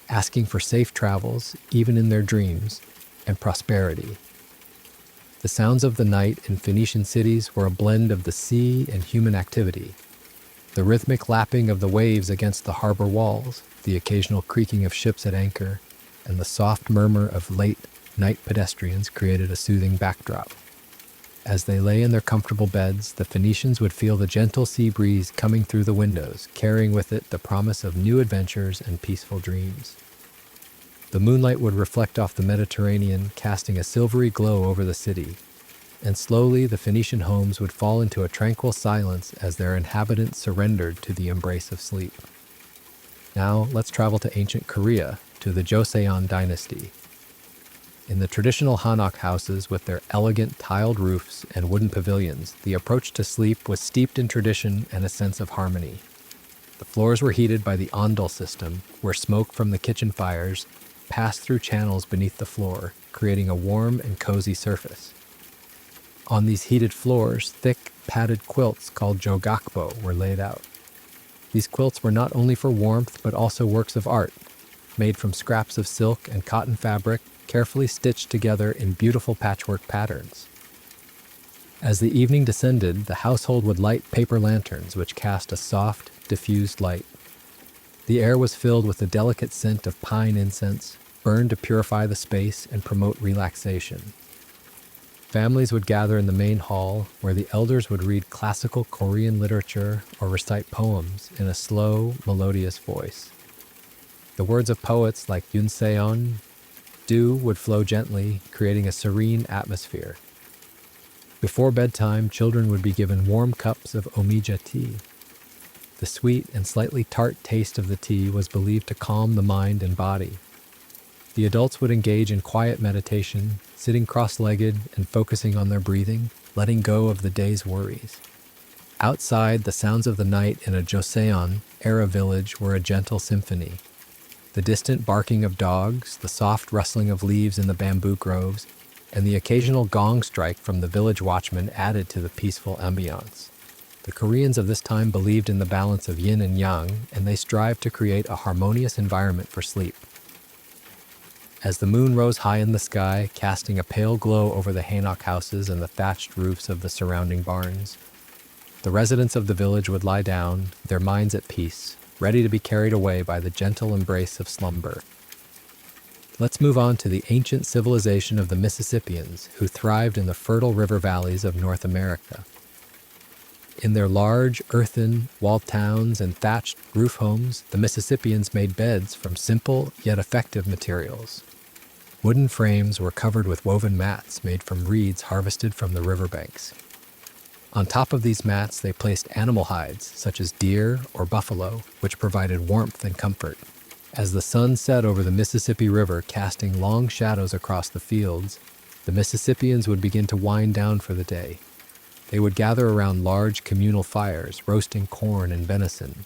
asking for safe travels, even in their dreams, and prosperity. The sounds of the night in Phoenician cities were a blend of the sea and human activity. The rhythmic lapping of the waves against the harbor walls, the occasional creaking of ships at anchor, and the soft murmur of late-night pedestrians created a soothing backdrop. As they lay in their comfortable beds, the Phoenicians would feel the gentle sea breeze coming through the windows, carrying with it the promise of new adventures and peaceful dreams. The moonlight would reflect off the Mediterranean, casting a silvery glow over the city, and slowly the Phoenician homes would fall into a tranquil silence as their inhabitants surrendered to the embrace of sleep. Now, let's travel to ancient Korea, to the Joseon dynasty. In the traditional hanok houses with their elegant tiled roofs and wooden pavilions, the approach to sleep was steeped in tradition and a sense of harmony. The floors were heated by the ondol system, where smoke from the kitchen fires passed through channels beneath the floor, creating a warm and cozy surface. On these heated floors, thick, padded quilts called jogakbo were laid out. These quilts were not only for warmth, but also works of art, made from scraps of silk and cotton fabric, carefully stitched together in beautiful patchwork patterns. As the evening descended, the household would light paper lanterns, which cast a soft, diffused light. The air was filled with the delicate scent of pine incense, burned to purify the space and promote relaxation. Families would gather in the main hall, where the elders would read classical Korean literature or recite poems in a slow, melodious voice. The words of poets like Yoon Se-on, dew would flow gently, creating a serene atmosphere. Before bedtime, children would be given warm cups of omija tea. The sweet and slightly tart taste of the tea was believed to calm the mind and body. The adults would engage in quiet meditation, sitting cross-legged and focusing on their breathing, letting go of the day's worries. Outside, the sounds of the night in a Joseon-era village were a gentle symphony. The distant barking of dogs, the soft rustling of leaves in the bamboo groves, and the occasional gong strike from the village watchman added to the peaceful ambiance. The Koreans of this time believed in the balance of yin and yang, and they strived to create a harmonious environment for sleep. As the moon rose high in the sky, casting a pale glow over the hanok houses and the thatched roofs of the surrounding barns, the residents of the village would lie down, their minds at peace, ready to be carried away by the gentle embrace of slumber. Let's move on to the ancient civilization of the Mississippians, who thrived in the fertile river valleys of North America. In their large, earthen, walled towns and thatched roof homes, the Mississippians made beds from simple yet effective materials. Wooden frames were covered with woven mats made from reeds harvested from the riverbanks. On top of these mats, they placed animal hides, such as deer or buffalo, which provided warmth and comfort. As the sun set over the Mississippi River, casting long shadows across the fields, the Mississippians would begin to wind down for the day. They would gather around large communal fires, roasting corn and venison.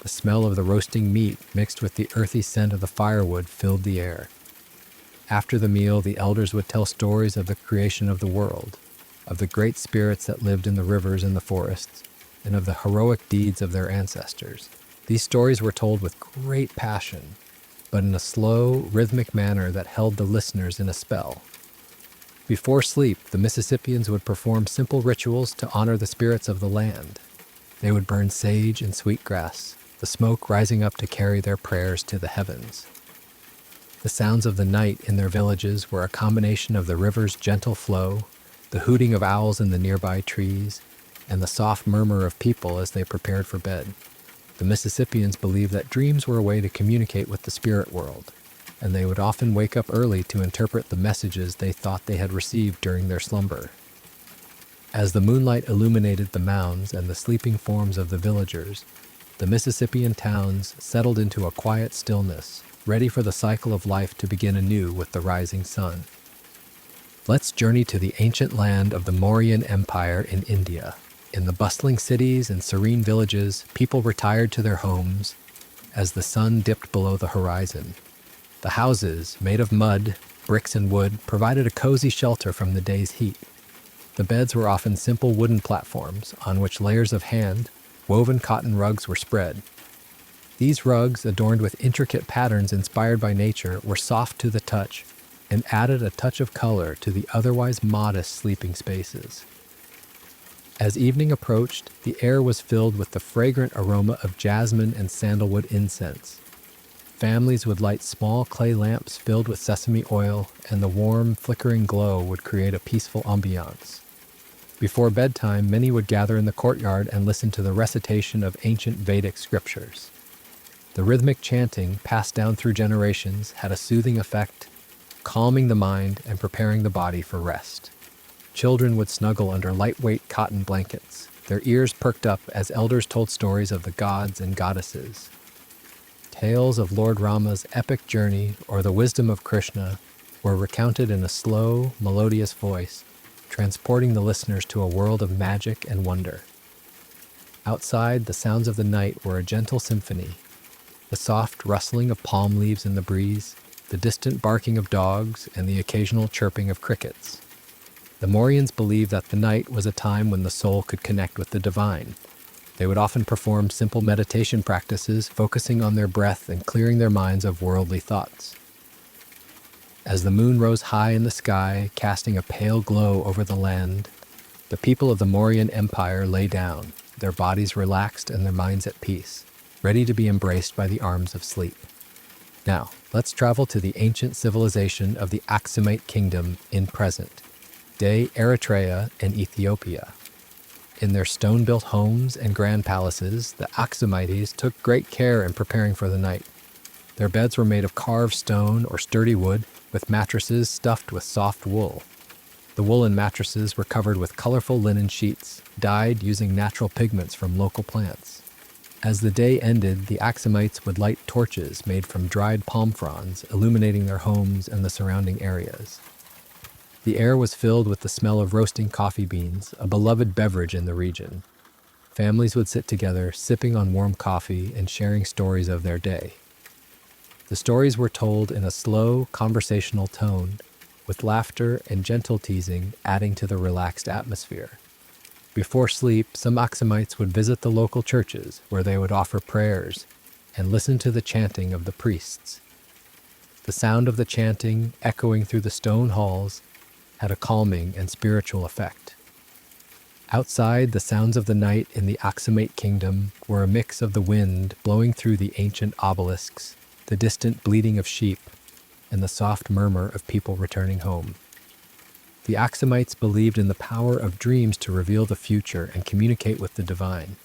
The smell of the roasting meat, mixed with the earthy scent of the firewood, filled the air. After the meal, the elders would tell stories of the creation of the world, of the great spirits that lived in the rivers and the forests, and of the heroic deeds of their ancestors. These stories were told with great passion, but in a slow, rhythmic manner that held the listeners in a spell. Before sleep, the Mississippians would perform simple rituals to honor the spirits of the land. They would burn sage and sweetgrass, the smoke rising up to carry their prayers to the heavens. The sounds of the night in their villages were a combination of the river's gentle flow, the hooting of owls in the nearby trees, and the soft murmur of people as they prepared for bed. The Mississippians believed that dreams were a way to communicate with the spirit world, and they would often wake up early to interpret the messages they thought they had received during their slumber. As the moonlight illuminated the mounds and the sleeping forms of the villagers, the Mississippian towns settled into a quiet stillness, ready for the cycle of life to begin anew with the rising sun. Let's journey to the ancient land of the Mauryan Empire in India. In the bustling cities and serene villages, people retired to their homes as the sun dipped below the horizon. The houses, made of mud, bricks, and wood, provided a cozy shelter from the day's heat. The beds were often simple wooden platforms on which layers of hand-woven cotton rugs were spread. These rugs, adorned with intricate patterns inspired by nature, were soft to the touch and added a touch of color to the otherwise modest sleeping spaces. As evening approached, the air was filled with the fragrant aroma of jasmine and sandalwood incense. Families would light small clay lamps filled with sesame oil, and the warm, flickering glow would create a peaceful ambiance. Before bedtime, many would gather in the courtyard and listen to the recitation of ancient Vedic scriptures. The rhythmic chanting, passed down through generations, had a soothing effect, calming the mind and preparing the body for rest. Children would snuggle under lightweight cotton blankets, their ears perked up as elders told stories of the gods and goddesses. Tales of Lord Rama's epic journey or the wisdom of Krishna were recounted in a slow, melodious voice, transporting the listeners to a world of magic and wonder. Outside, the sounds of the night were a gentle symphony. The soft rustling of palm leaves in the breeze, the distant barking of dogs, and the occasional chirping of crickets. The Mauryans believed that the night was a time when the soul could connect with the divine. They would often perform simple meditation practices, focusing on their breath and clearing their minds of worldly thoughts. As the moon rose high in the sky, casting a pale glow over the land, the people of the Mauryan Empire lay down, their bodies relaxed and their minds at peace, ready to be embraced by the arms of sleep. Now, let's travel to the ancient civilization of the Aksumite Kingdom in present-day Eritrea and Ethiopia. In their stone-built homes and grand palaces, the Aksumites took great care in preparing for the night. Their beds were made of carved stone or sturdy wood, with mattresses stuffed with soft wool. The woolen mattresses were covered with colorful linen sheets, dyed using natural pigments from local plants. As the day ended, the Aksumites would light torches made from dried palm fronds, illuminating their homes and the surrounding areas. The air was filled with the smell of roasting coffee beans, a beloved beverage in the region. Families would sit together, sipping on warm coffee and sharing stories of their day. The stories were told in a slow, conversational tone, with laughter and gentle teasing adding to the relaxed atmosphere. Before sleep, some Aksumites would visit the local churches, where they would offer prayers and listen to the chanting of the priests. The sound of the chanting, echoing through the stone halls, had a calming and spiritual effect. Outside, the sounds of the night in the Aksumite kingdom were a mix of the wind blowing through the ancient obelisks, the distant bleating of sheep, and the soft murmur of people returning home. The Aksumites believed in the power of dreams to reveal the future and communicate with the divine.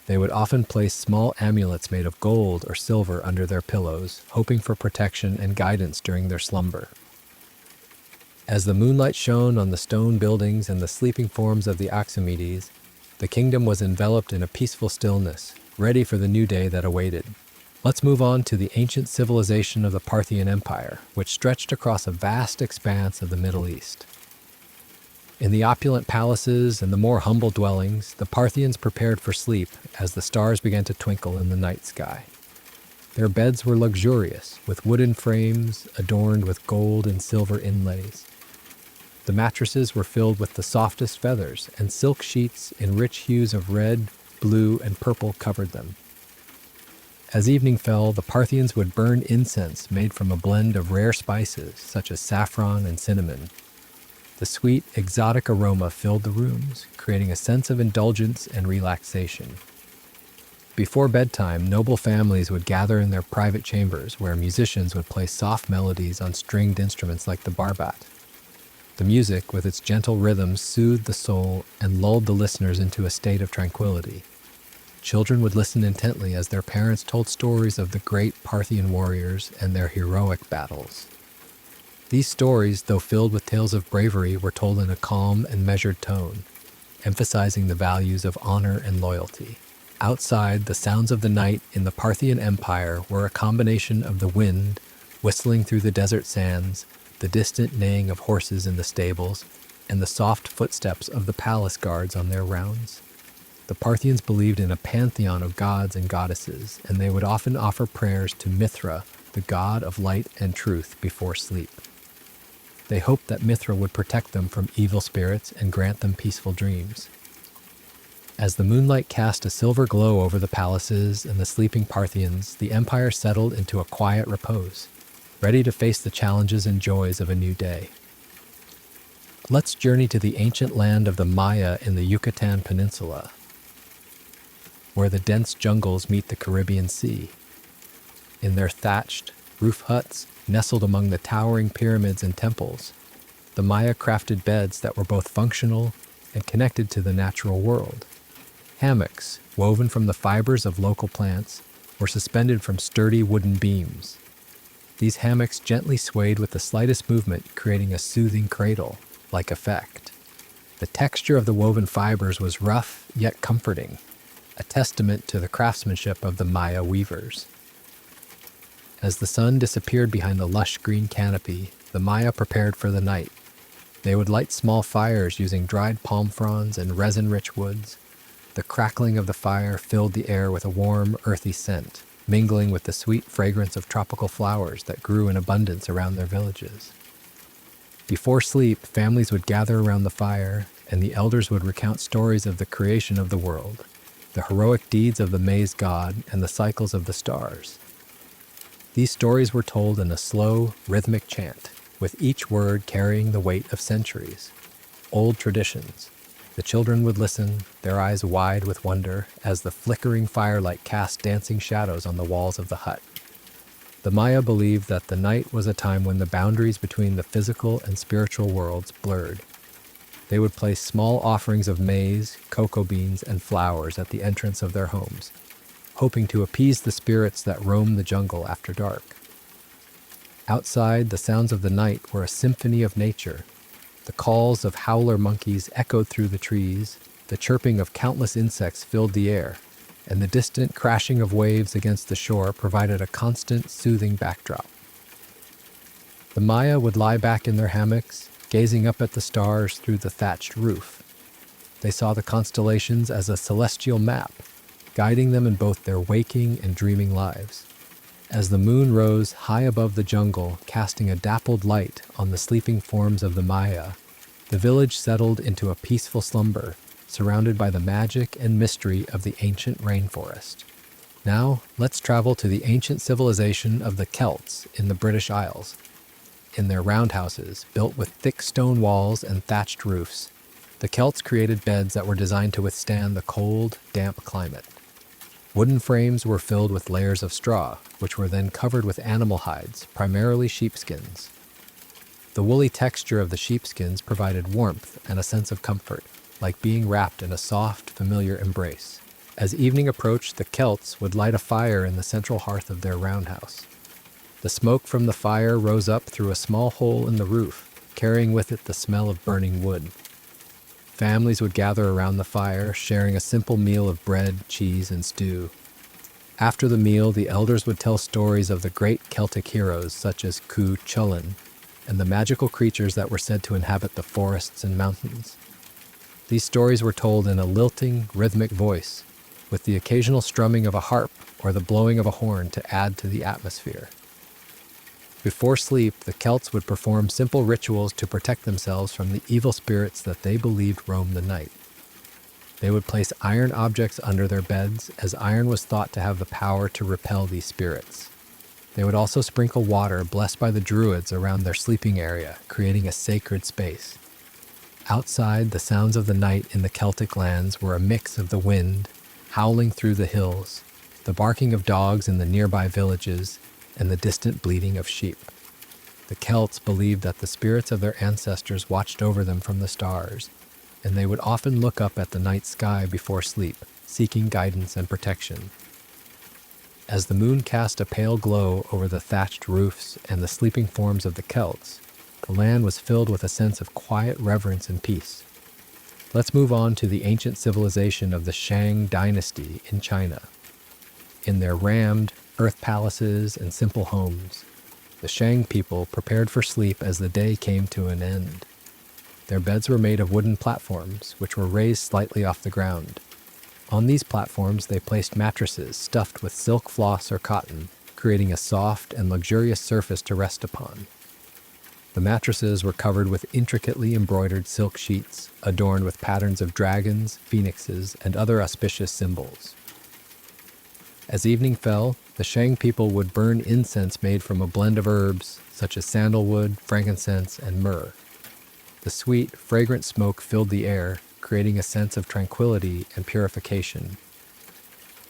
They would often place small amulets made of gold or silver under their pillows, hoping for protection and guidance during their slumber. As the moonlight shone on the stone buildings and the sleeping forms of the Aksumites, the kingdom was enveloped in a peaceful stillness, ready for the new day that awaited. Let's move on to the ancient civilization of the Parthian Empire, which stretched across a vast expanse of the Middle East. In the opulent palaces and the more humble dwellings, the Parthians prepared for sleep as the stars began to twinkle in the night sky. Their beds were luxurious, with wooden frames adorned with gold and silver inlays. The mattresses were filled with the softest feathers, and silk sheets in rich hues of red, blue, and purple covered them. As evening fell, the Parthians would burn incense made from a blend of rare spices such as saffron and cinnamon. The sweet, exotic aroma filled the rooms, creating a sense of indulgence and relaxation. Before bedtime, noble families would gather in their private chambers where musicians would play soft melodies on stringed instruments like the barbat. The music, with its gentle rhythms, soothed the soul and lulled the listeners into a state of tranquility. Children would listen intently as their parents told stories of the great Parthian warriors and their heroic battles. These stories, though filled with tales of bravery, were told in a calm and measured tone, emphasizing the values of honor and loyalty. Outside, the sounds of the night in the Parthian Empire were a combination of the wind whistling through the desert sands, the distant neighing of horses in the stables, and the soft footsteps of the palace guards on their rounds. The Parthians believed in a pantheon of gods and goddesses, and they would often offer prayers to Mithra, the god of light and truth, before sleep. They hoped that Mithra would protect them from evil spirits and grant them peaceful dreams. As the moonlight cast a silver glow over the palaces and the sleeping Parthians, the empire settled into a quiet repose, ready to face the challenges and joys of a new day. Let's journey to the ancient land of the Maya in the Yucatan Peninsula, where the dense jungles meet the Caribbean Sea. In their thatched roof huts, nestled among the towering pyramids and temples, the Maya crafted beds that were both functional and connected to the natural world. Hammocks, woven from the fibers of local plants, were suspended from sturdy wooden beams. These hammocks gently swayed with the slightest movement, creating a soothing cradle-like effect. The texture of the woven fibers was rough yet comforting, a testament to the craftsmanship of the Maya weavers. As the sun disappeared behind the lush green canopy, the Maya prepared for the night. They would light small fires using dried palm fronds and resin-rich woods. The crackling of the fire filled the air with a warm, earthy scent, mingling with the sweet fragrance of tropical flowers that grew in abundance around their villages. Before sleep, families would gather around the fire, and the elders would recount stories of the creation of the world, the heroic deeds of the maize god, and the cycles of the stars. These stories were told in a slow, rhythmic chant, with each word carrying the weight of centuries. Old traditions. The children would listen, their eyes wide with wonder, as the flickering firelight cast dancing shadows on the walls of the hut. The Maya believed that the night was a time when the boundaries between the physical and spiritual worlds blurred. They would place small offerings of maize, cocoa beans, and flowers at the entrance of their homes, hoping to appease the spirits that roam the jungle after dark. Outside, the sounds of the night were a symphony of nature. The calls of howler monkeys echoed through the trees, the chirping of countless insects filled the air, and the distant crashing of waves against the shore provided a constant, soothing backdrop. The Maya would lie back in their hammocks, gazing up at the stars through the thatched roof. They saw the constellations as a celestial map, guiding them in both their waking and dreaming lives. As the moon rose high above the jungle, casting a dappled light on the sleeping forms of the Maya, the village settled into a peaceful slumber, surrounded by the magic and mystery of the ancient rainforest. Now, let's travel to the ancient civilization of the Celts in the British Isles. In their roundhouses, built with thick stone walls and thatched roofs, The Celts created beds that were designed to withstand the cold, damp climate. Wooden frames were filled with layers of straw, which were then covered with animal hides, primarily sheepskins. The woolly texture of the sheepskins provided warmth and a sense of comfort, like being wrapped in a soft, familiar embrace. As evening approached, the Celts would light a fire in the central hearth of their roundhouse. The smoke from the fire rose up through a small hole in the roof, carrying with it the smell of burning wood. Families would gather around the fire, sharing a simple meal of bread, cheese, and stew. After the meal, the elders would tell stories of the great Celtic heroes such as Cu Chulainn and the magical creatures that were said to inhabit the forests and mountains. These stories were told in a lilting, rhythmic voice, with the occasional strumming of a harp or the blowing of a horn to add to the atmosphere. Before sleep, the Celts would perform simple rituals to protect themselves from the evil spirits that they believed roamed the night. They would place iron objects under their beds, as iron was thought to have the power to repel these spirits. They would also sprinkle water blessed by the Druids around their sleeping area, creating a sacred space. Outside, the sounds of the night in the Celtic lands were a mix of the wind, howling through the hills, the barking of dogs in the nearby villages, and the distant bleating of sheep. The Celts believed that the spirits of their ancestors watched over them from the stars, and they would often look up at the night sky before sleep, seeking guidance and protection. As the moon cast a pale glow over the thatched roofs and the sleeping forms of the Celts, the land was filled with a sense of quiet reverence and peace. Let's move on to the ancient civilization of the Shang dynasty in China. In their rammed earth palaces and simple homes, the Shang people prepared for sleep as the day came to an end. Their beds were made of wooden platforms, which were raised slightly off the ground. On these platforms, they placed mattresses stuffed with silk floss or cotton, creating a soft and luxurious surface to rest upon. The mattresses were covered with intricately embroidered silk sheets, adorned with patterns of dragons, phoenixes, and other auspicious symbols. As evening fell, the Shang people would burn incense made from a blend of herbs, such as sandalwood, frankincense, and myrrh. The sweet, fragrant smoke filled the air, creating a sense of tranquility and purification.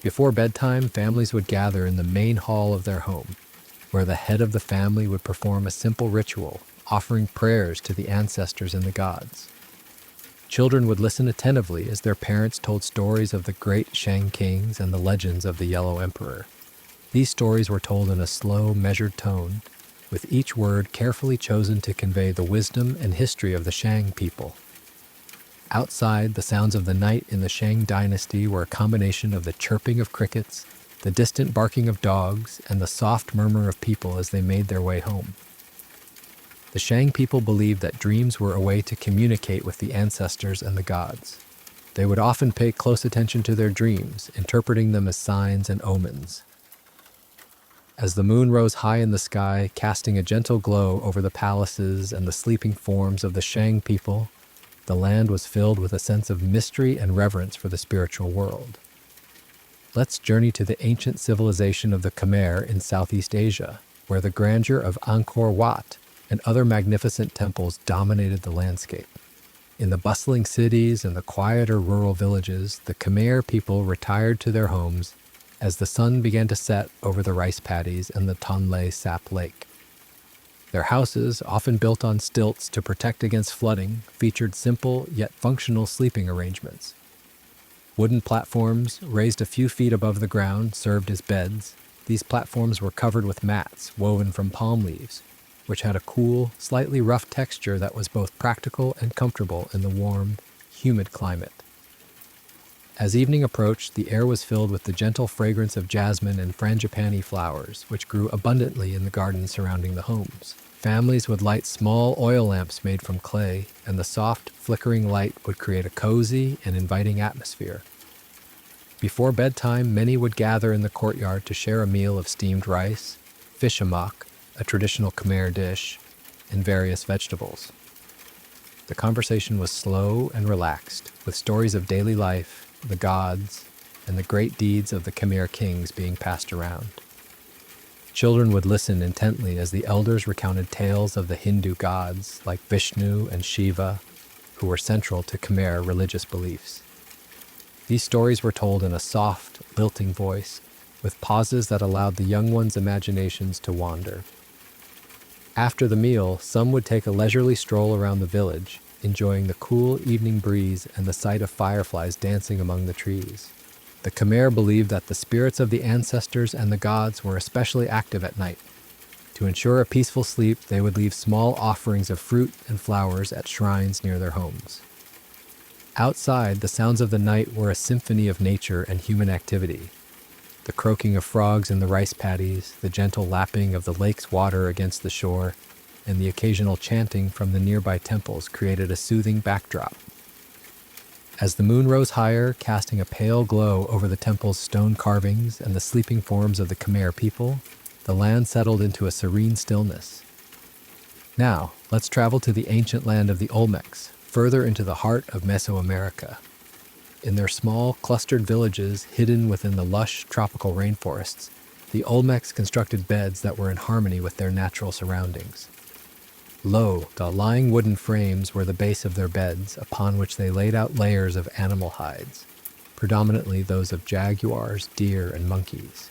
Before bedtime, families would gather in the main hall of their home, where the head of the family would perform a simple ritual, offering prayers to the ancestors and the gods. Children would listen attentively as their parents told stories of the great Shang kings and the legends of the Yellow Emperor. These stories were told in a slow, measured tone, with each word carefully chosen to convey the wisdom and history of the Shang people. Outside, the sounds of the night in the Shang dynasty were a combination of the chirping of crickets, the distant barking of dogs, and the soft murmur of people as they made their way home. The Shang people believed that dreams were a way to communicate with the ancestors and the gods. They would often pay close attention to their dreams, interpreting them as signs and omens. As the moon rose high in the sky, casting a gentle glow over the palaces and the sleeping forms of the Shang people, the land was filled with a sense of mystery and reverence for the spiritual world. Let's journey to the ancient civilization of the Khmer in Southeast Asia, where the grandeur of Angkor Wat and other magnificent temples dominated the landscape. In the bustling cities and the quieter rural villages, the Khmer people retired to their homes as the sun began to set over the rice paddies and the Tonle Sap Lake. Their houses, often built on stilts to protect against flooding, featured simple yet functional sleeping arrangements. Wooden platforms, raised a few feet above the ground, served as beds. These platforms were covered with mats woven from palm leaves, which had a cool, slightly rough texture that was both practical and comfortable in the warm, humid climate. As evening approached, the air was filled with the gentle fragrance of jasmine and frangipani flowers, which grew abundantly in the gardens surrounding the homes. Families would light small oil lamps made from clay, and the soft, flickering light would create a cozy and inviting atmosphere. Before bedtime, many would gather in the courtyard to share a meal of steamed rice, fish amak, a traditional Khmer dish, and various vegetables. The conversation was slow and relaxed, with stories of daily life, the gods, and the great deeds of the Khmer kings being passed around. Children would listen intently as the elders recounted tales of the Hindu gods like Vishnu and Shiva, who were central to Khmer religious beliefs. These stories were told in a soft, lilting voice, with pauses that allowed the young ones' imaginations to wander. After the meal, some would take a leisurely stroll around the village, enjoying the cool evening breeze and the sight of fireflies dancing among the trees. The Khmer believed that the spirits of the ancestors and the gods were especially active at night. To ensure a peaceful sleep, they would leave small offerings of fruit and flowers at shrines near their homes. Outside, the sounds of the night were a symphony of nature and human activity. The croaking of frogs in the rice paddies, the gentle lapping of the lake's water against the shore, and the occasional chanting from the nearby temples created a soothing backdrop. As the moon rose higher, casting a pale glow over the temple's stone carvings and the sleeping forms of the Khmer people, the land settled into a serene stillness. Now, let's travel to the ancient land of the Olmecs, further into the heart of Mesoamerica. In their small, clustered villages hidden within the lush, tropical rainforests, the Olmecs constructed beds that were in harmony with their natural surroundings. Low, the lying wooden frames were the base of their beds, upon which they laid out layers of animal hides, predominantly those of jaguars, deer, and monkeys.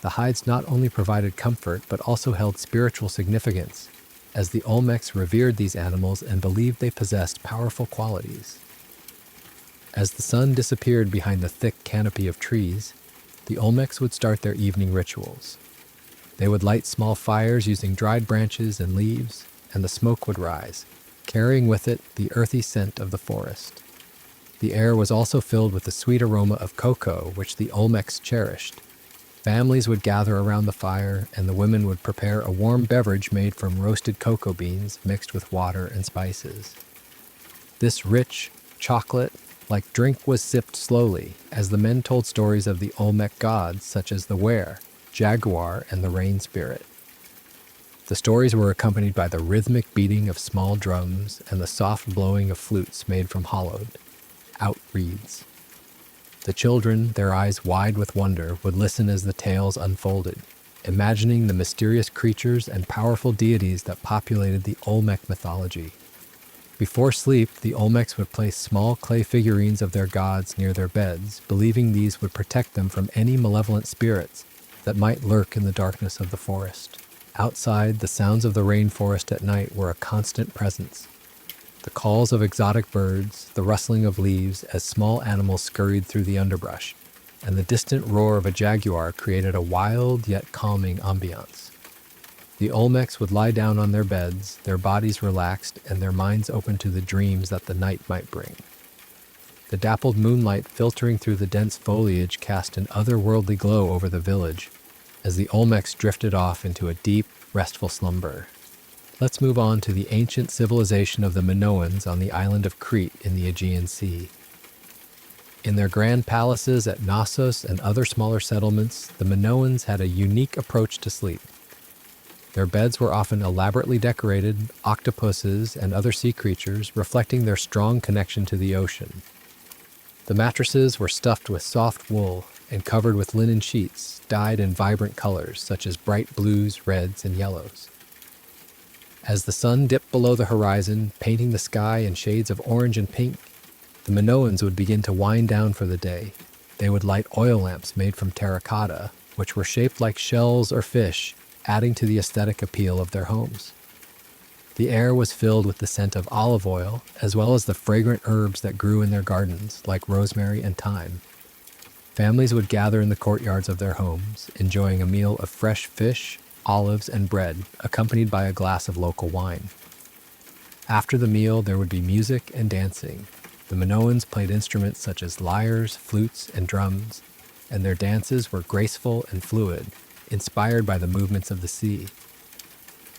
The hides not only provided comfort, but also held spiritual significance, as the Olmecs revered these animals and believed they possessed powerful qualities. As the sun disappeared behind the thick canopy of trees, the Olmecs would start their evening rituals. They would light small fires using dried branches and leaves, and the smoke would rise, carrying with it the earthy scent of the forest. The air was also filled with the sweet aroma of cocoa, which the Olmecs cherished. Families would gather around the fire, and the women would prepare a warm beverage made from roasted cocoa beans mixed with water and spices. This rich, chocolate-like drink was sipped slowly, as the men told stories of the Olmec gods such as the were, jaguar, and the rain spirit. The stories were accompanied by the rhythmic beating of small drums and the soft blowing of flutes made from hollowed-out reeds. The children, their eyes wide with wonder, would listen as the tales unfolded, imagining the mysterious creatures and powerful deities that populated the Olmec mythology. Before sleep, the Olmecs would place small clay figurines of their gods near their beds, believing these would protect them from any malevolent spirits that might lurk in the darkness of the forest. Outside, the sounds of the rainforest at night were a constant presence. The calls of exotic birds, the rustling of leaves as small animals scurried through the underbrush, and the distant roar of a jaguar created a wild yet calming ambiance. The Olmecs would lie down on their beds, their bodies relaxed and their minds open to the dreams that the night might bring. The dappled moonlight filtering through the dense foliage cast an otherworldly glow over the village as the Olmecs drifted off into a deep, restful slumber. Let's move on to the ancient civilization of the Minoans on the island of Crete in the Aegean Sea. In their grand palaces at Knossos and other smaller settlements, the Minoans had a unique approach to sleep. Their beds were often elaborately decorated, octopuses and other sea creatures, reflecting their strong connection to the ocean. The mattresses were stuffed with soft wool and covered with linen sheets dyed in vibrant colors such as bright blues, reds, and yellows. As the sun dipped below the horizon, painting the sky in shades of orange and pink, the Minoans would begin to wind down for the day. They would light oil lamps made from terracotta, which were shaped like shells or fish, adding to the aesthetic appeal of their homes. The air was filled with the scent of olive oil, as well as the fragrant herbs that grew in their gardens, like rosemary and thyme. Families would gather in the courtyards of their homes, enjoying a meal of fresh fish, olives, and bread, accompanied by a glass of local wine. After the meal, there would be music and dancing. The Minoans played instruments such as lyres, flutes, and drums, and their dances were graceful and fluid, inspired by the movements of the sea.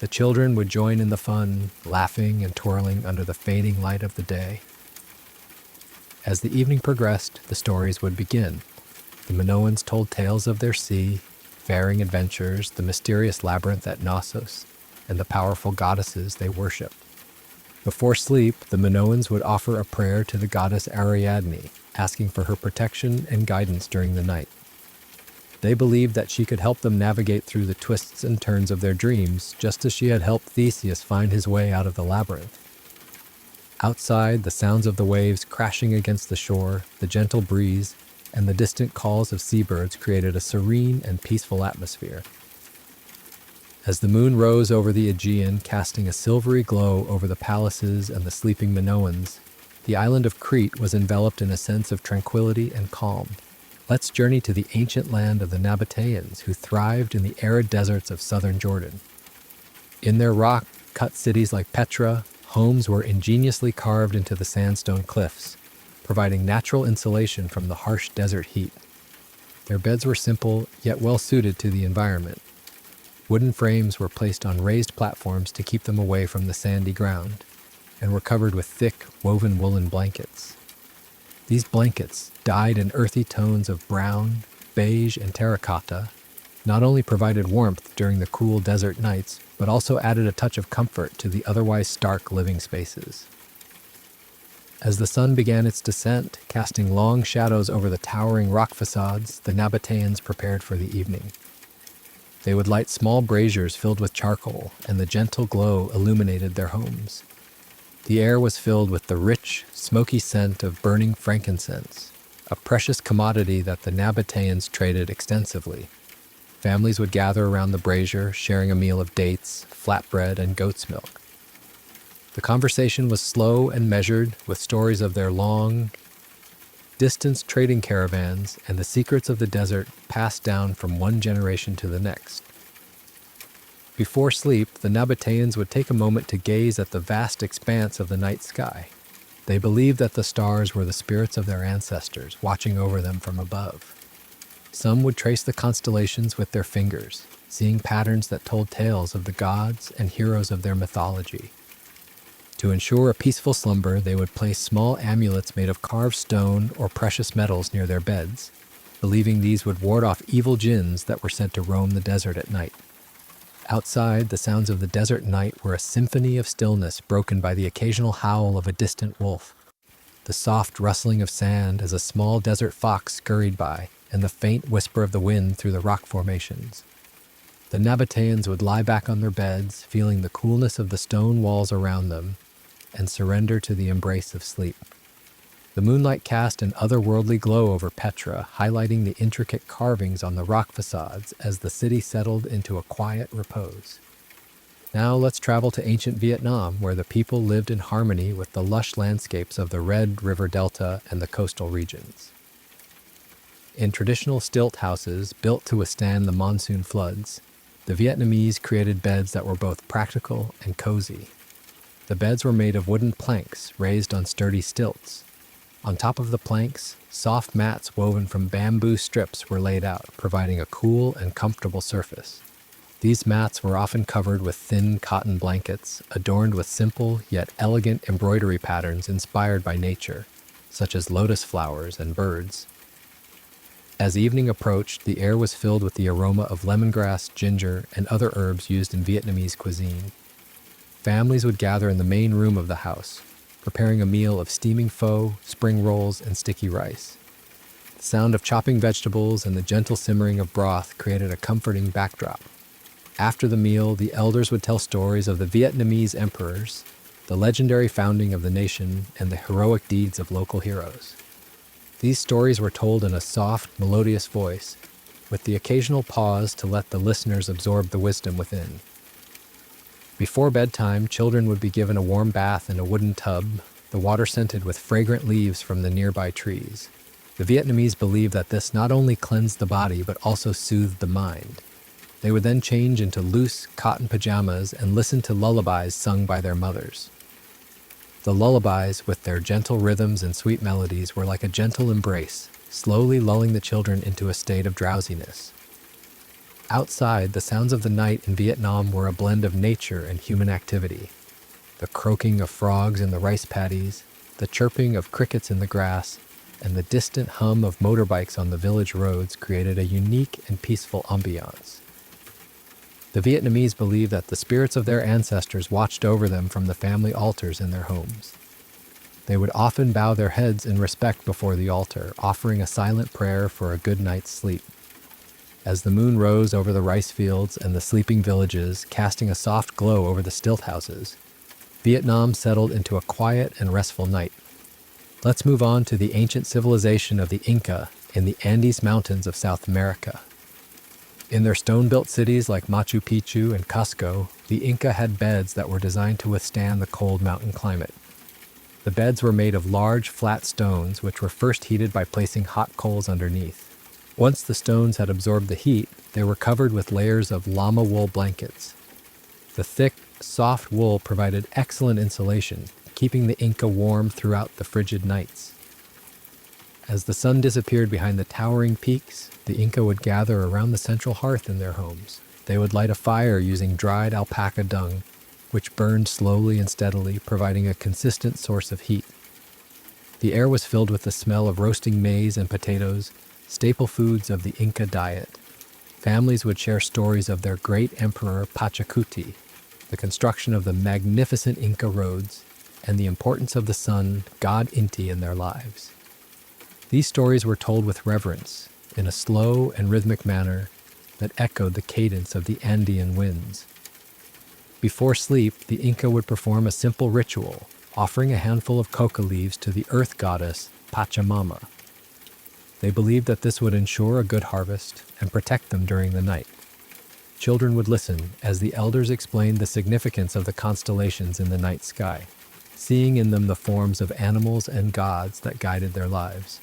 The children would join in the fun, laughing and twirling under the fading light of the day. As the evening progressed, the stories would begin. The Minoans told tales of their sea-faring adventures, the mysterious labyrinth at Knossos, and the powerful goddesses they worshipped. Before sleep, the Minoans would offer a prayer to the goddess Ariadne, asking for her protection and guidance during the night. They believed that she could help them navigate through the twists and turns of their dreams, just as she had helped Theseus find his way out of the labyrinth. Outside, the sounds of the waves crashing against the shore, the gentle breeze, and the distant calls of seabirds created a serene and peaceful atmosphere. As the moon rose over the Aegean, casting a silvery glow over the palaces and the sleeping Minoans, the island of Crete was enveloped in a sense of tranquility and calm. Let's journey to the ancient land of the Nabateans, who thrived in the arid deserts of southern Jordan. In their rock-cut cities like Petra, homes were ingeniously carved into the sandstone cliffs, providing natural insulation from the harsh desert heat. Their beds were simple, yet well-suited to the environment. Wooden frames were placed on raised platforms to keep them away from the sandy ground, and were covered with thick, woven woolen blankets. These blankets, dyed in earthy tones of brown, beige, and terracotta, not only provided warmth during the cool desert nights, but also added a touch of comfort to the otherwise stark living spaces. As the sun began its descent, casting long shadows over the towering rock facades, the Nabateans prepared for the evening. They would light small braziers filled with charcoal, and the gentle glow illuminated their homes. The air was filled with the rich, smoky scent of burning frankincense, a precious commodity that the Nabateans traded extensively. Families would gather around the brazier, sharing a meal of dates, flatbread, and goat's milk. The conversation was slow and measured, with stories of their long-distance trading caravans and the secrets of the desert passed down from one generation to the next. Before sleep, the Nabateans would take a moment to gaze at the vast expanse of the night sky. They believed that the stars were the spirits of their ancestors, watching over them from above. Some would trace the constellations with their fingers, seeing patterns that told tales of the gods and heroes of their mythology. To ensure a peaceful slumber, they would place small amulets made of carved stone or precious metals near their beds, believing these would ward off evil jinns that were said to roam the desert at night. Outside, the sounds of the desert night were a symphony of stillness broken by the occasional howl of a distant wolf, the soft rustling of sand as a small desert fox scurried by, and the faint whisper of the wind through the rock formations. The Nabateans would lie back on their beds, feeling the coolness of the stone walls around them, and surrender to the embrace of sleep. The moonlight cast an otherworldly glow over Petra, highlighting the intricate carvings on the rock facades as the city settled into a quiet repose. Now let's travel to ancient Vietnam, where the people lived in harmony with the lush landscapes of the Red River Delta and the coastal regions. In traditional stilt houses built to withstand the monsoon floods, the Vietnamese created beds that were both practical and cozy. The beds were made of wooden planks raised on sturdy stilts. On top of the planks, soft mats woven from bamboo strips were laid out, providing a cool and comfortable surface. These mats were often covered with thin cotton blankets, adorned with simple yet elegant embroidery patterns inspired by nature, such as lotus flowers and birds. As evening approached, the air was filled with the aroma of lemongrass, ginger, and other herbs used in Vietnamese cuisine. Families would gather in the main room of the house, preparing a meal of steaming pho, spring rolls, and sticky rice. The sound of chopping vegetables and the gentle simmering of broth created a comforting backdrop. After the meal, the elders would tell stories of the Vietnamese emperors, the legendary founding of the nation, and the heroic deeds of local heroes. These stories were told in a soft, melodious voice, with the occasional pause to let the listeners absorb the wisdom within. Before bedtime, children would be given a warm bath in a wooden tub, the water scented with fragrant leaves from the nearby trees. The Vietnamese believed that this not only cleansed the body but also soothed the mind. They would then change into loose cotton pajamas and listen to lullabies sung by their mothers. The lullabies, with their gentle rhythms and sweet melodies, were like a gentle embrace, slowly lulling the children into a state of drowsiness. Outside, the sounds of the night in Vietnam were a blend of nature and human activity. The croaking of frogs in the rice paddies, the chirping of crickets in the grass, and the distant hum of motorbikes on the village roads created a unique and peaceful ambiance. The Vietnamese believed that the spirits of their ancestors watched over them from the family altars in their homes. They would often bow their heads in respect before the altar, offering a silent prayer for a good night's sleep. As the moon rose over the rice fields and the sleeping villages, casting a soft glow over the stilt houses, Vietnam settled into a quiet and restful night. Let's move on to the ancient civilization of the Inca in the Andes Mountains of South America. In their stone-built cities like Machu Picchu and Cusco, the Inca had beds that were designed to withstand the cold mountain climate. The beds were made of large, flat stones, which were first heated by placing hot coals underneath. Once the stones had absorbed the heat, they were covered with layers of llama wool blankets. The thick, soft wool provided excellent insulation, keeping the Inca warm throughout the frigid nights. As the sun disappeared behind the towering peaks, the Inca would gather around the central hearth in their homes. They would light a fire using dried alpaca dung, which burned slowly and steadily, providing a consistent source of heat. The air was filled with the smell of roasting maize and potatoes, staple foods of the Inca diet. Families would share stories of their great emperor Pachacuti, the construction of the magnificent Inca roads, and the importance of the sun, god Inti, in their lives. These stories were told with reverence, in a slow and rhythmic manner that echoed the cadence of the Andean winds. Before sleep, the Inca would perform a simple ritual, offering a handful of coca leaves to the earth goddess Pachamama. They believed that this would ensure a good harvest and protect them during the night. Children would listen as the elders explained the significance of the constellations in the night sky, seeing in them the forms of animals and gods that guided their lives.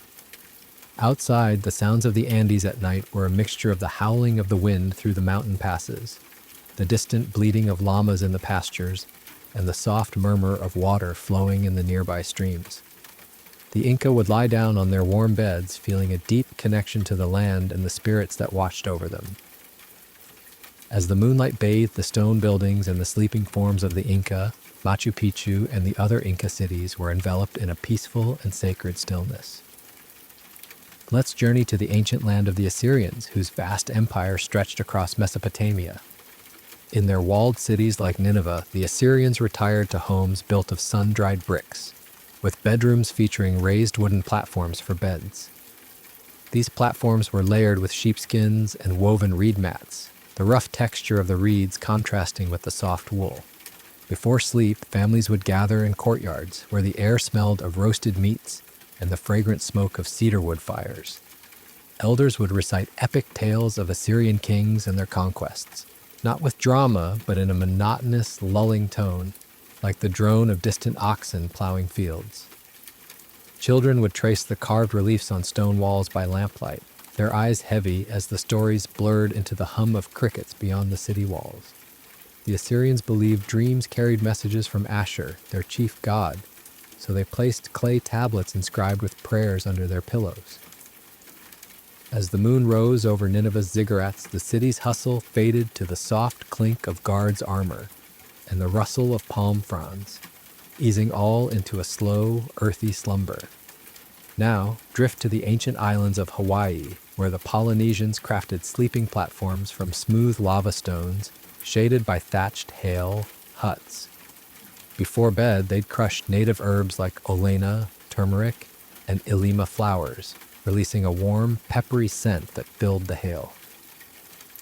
Outside, the sounds of the Andes at night were a mixture of the howling of the wind through the mountain passes, the distant bleating of llamas in the pastures, and the soft murmur of water flowing in the nearby streams. The Inca would lie down on their warm beds, feeling a deep connection to the land and the spirits that watched over them. As the moonlight bathed the stone buildings and the sleeping forms of the Inca, Machu Picchu and the other Inca cities were enveloped in a peaceful and sacred stillness. Let's journey to the ancient land of the Assyrians, whose vast empire stretched across Mesopotamia. In their walled cities like Nineveh, the Assyrians retired to homes built of sun-dried bricks, with bedrooms featuring raised wooden platforms for beds. These platforms were layered with sheepskins and woven reed mats, the rough texture of the reeds contrasting with the soft wool. Before sleep, families would gather in courtyards where the air smelled of roasted meats and the fragrant smoke of cedarwood fires. Elders would recite epic tales of Assyrian kings and their conquests, not with drama, but in a monotonous, lulling tone, like the drone of distant oxen plowing fields. Children would trace the carved reliefs on stone walls by lamplight, their eyes heavy as the stories blurred into the hum of crickets beyond the city walls. The Assyrians believed dreams carried messages from Ashur, their chief god, so they placed clay tablets inscribed with prayers under their pillows. As the moon rose over Nineveh's ziggurats, the city's hustle faded to the soft clink of guards' armor and the rustle of palm fronds, easing all into a slow, earthy slumber. Now, drift to the ancient islands of Hawaii, where the Polynesians crafted sleeping platforms from smooth lava stones, shaded by thatched hail huts. Before bed, they'd crushed native herbs like olena, turmeric, and ilima flowers, releasing a warm, peppery scent that filled the hail.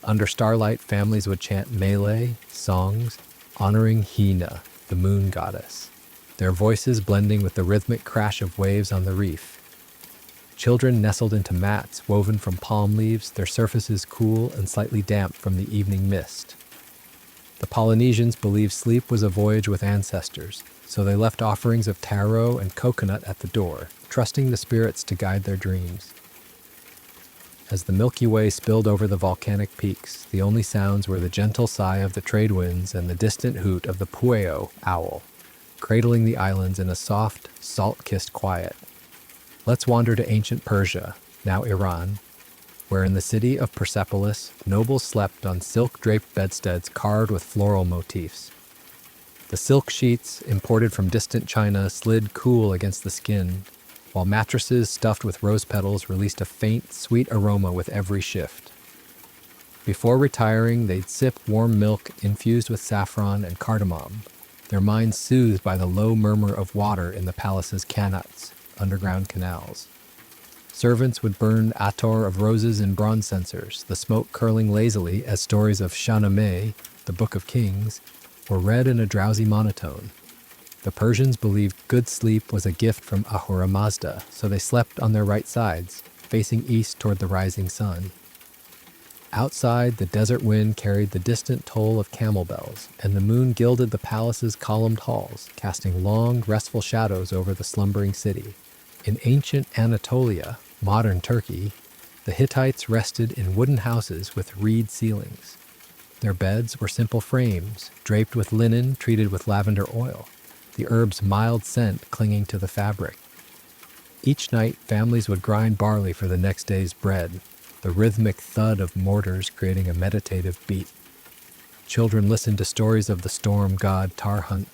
Under starlight, families would chant Malay songs honoring Hina, the moon goddess, their voices blending with the rhythmic crash of waves on the reef. Children nestled into mats woven from palm leaves, their surfaces cool and slightly damp from the evening mist. The Polynesians believed sleep was a voyage with ancestors, so they left offerings of taro and coconut at the door, trusting the spirits to guide their dreams. As the Milky Way spilled over the volcanic peaks, the only sounds were the gentle sigh of the trade winds and the distant hoot of the pueo owl, cradling the islands in a soft, salt-kissed quiet. Let's wander to ancient Persia, now Iran, where in the city of Persepolis, nobles slept on silk-draped bedsteads carved with floral motifs. The silk sheets, imported from distant China, slid cool against the skin, while mattresses stuffed with rose petals released a faint, sweet aroma with every shift. Before retiring, they'd sip warm milk infused with saffron and cardamom, their minds soothed by the low murmur of water in the palace's kanats, underground canals. Servants would burn attar of roses in bronze censers, the smoke curling lazily as stories of Shahnameh, the Book of Kings, were read in a drowsy monotone. The Persians believed good sleep was a gift from Ahura Mazda, so they slept on their right sides, facing east toward the rising sun. Outside, the desert wind carried the distant toll of camel bells, and the moon gilded the palace's columned halls, casting long, restful shadows over the slumbering city. In ancient Anatolia, modern Turkey, the Hittites rested in wooden houses with reed ceilings. Their beds were simple frames, draped with linen treated with lavender oil, the herb's mild scent clinging to the fabric. Each night, families would grind barley for the next day's bread, the rhythmic thud of mortars creating a meditative beat. Children listened to stories of the storm god Tarhunt,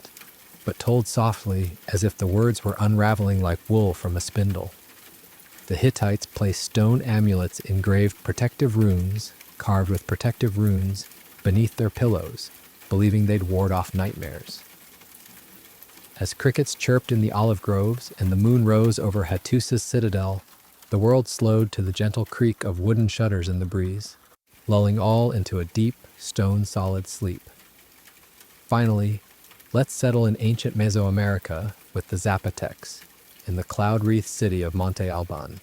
but told softly as if the words were unraveling like wool from a spindle. The Hittites placed stone amulets engraved protective runes, carved with protective runes, beneath their pillows, believing they'd ward off nightmares. As crickets chirped in the olive groves and the moon rose over Hattus's citadel, the world slowed to the gentle creak of wooden shutters in the breeze, lulling all into a deep, stone-solid sleep. Finally, let's settle in ancient Mesoamerica with the Zapotecs, in the cloud-wreathed city of Monte Alban.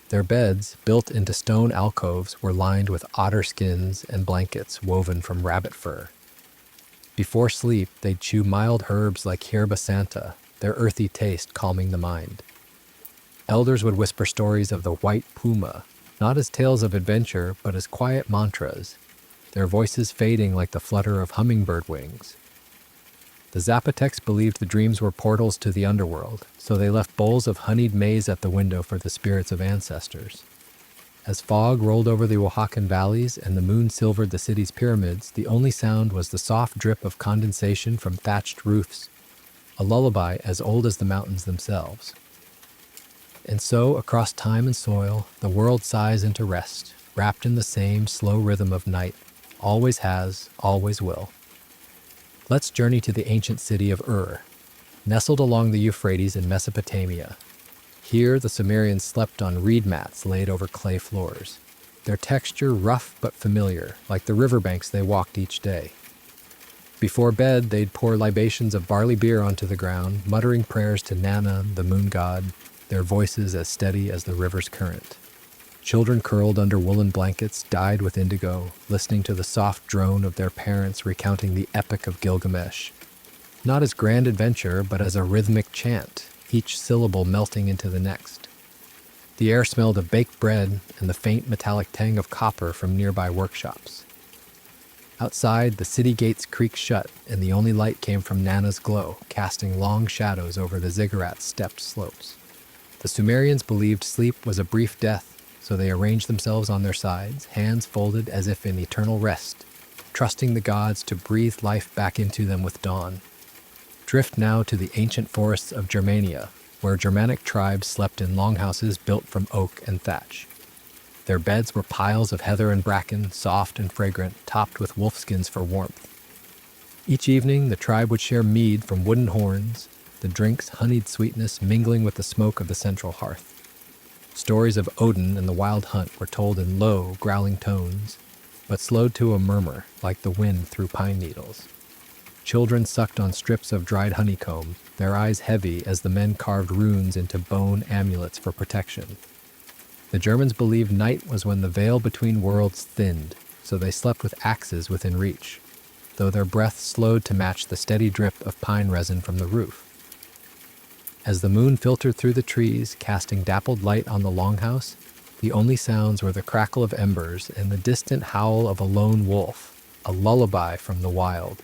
Their beds, built into stone alcoves, were lined with otter skins and blankets woven from rabbit fur. Before sleep, they'd chew mild herbs like hierba santa, their earthy taste calming the mind. Elders would whisper stories of the white puma, not as tales of adventure, but as quiet mantras, their voices fading like the flutter of hummingbird wings. The Zapotecs believed the dreams were portals to the underworld, so they left bowls of honeyed maize at the window for the spirits of ancestors. As fog rolled over the Oaxacan valleys and the moon silvered the city's pyramids, the only sound was the soft drip of condensation from thatched roofs, a lullaby as old as the mountains themselves. And so, across time and soil, the world sighs into rest, wrapped in the same slow rhythm of night, always has, always will. Let's journey to the ancient city of Ur, nestled along the Euphrates in Mesopotamia. Here, the Sumerians slept on reed mats laid over clay floors, their texture rough but familiar, like the riverbanks they walked each day. Before bed, they'd pour libations of barley beer onto the ground, muttering prayers to Nana, the moon god, their voices as steady as the river's current. Children curled under woolen blankets dyed with indigo, listening to the soft drone of their parents recounting the epic of Gilgamesh. Not as grand adventure, but as a rhythmic chant, each syllable melting into the next. The air smelled of baked bread and the faint metallic tang of copper from nearby workshops. Outside, the city gates creaked shut, and the only light came from Nana's glow, casting long shadows over the ziggurat's stepped slopes. The Sumerians believed sleep was a brief death, so they arranged themselves on their sides, hands folded as if in eternal rest, trusting the gods to breathe life back into them with dawn. Drift now to the ancient forests of Germania, where Germanic tribes slept in longhouses built from oak and thatch. Their beds were piles of heather and bracken, soft and fragrant, topped with wolfskins for warmth. Each evening, the tribe would share mead from wooden horns, the drink's honeyed sweetness mingling with the smoke of the central hearth. Stories of Odin and the wild hunt were told in low, growling tones, but slowed to a murmur like the wind through pine needles. Children sucked on strips of dried honeycomb, their eyes heavy as the men carved runes into bone amulets for protection. The Germans believed night was when the veil between worlds thinned, so they slept with axes within reach, though their breath slowed to match the steady drip of pine resin from the roof. As the moon filtered through the trees, casting dappled light on the longhouse, the only sounds were the crackle of embers and the distant howl of a lone wolf, a lullaby from the wild.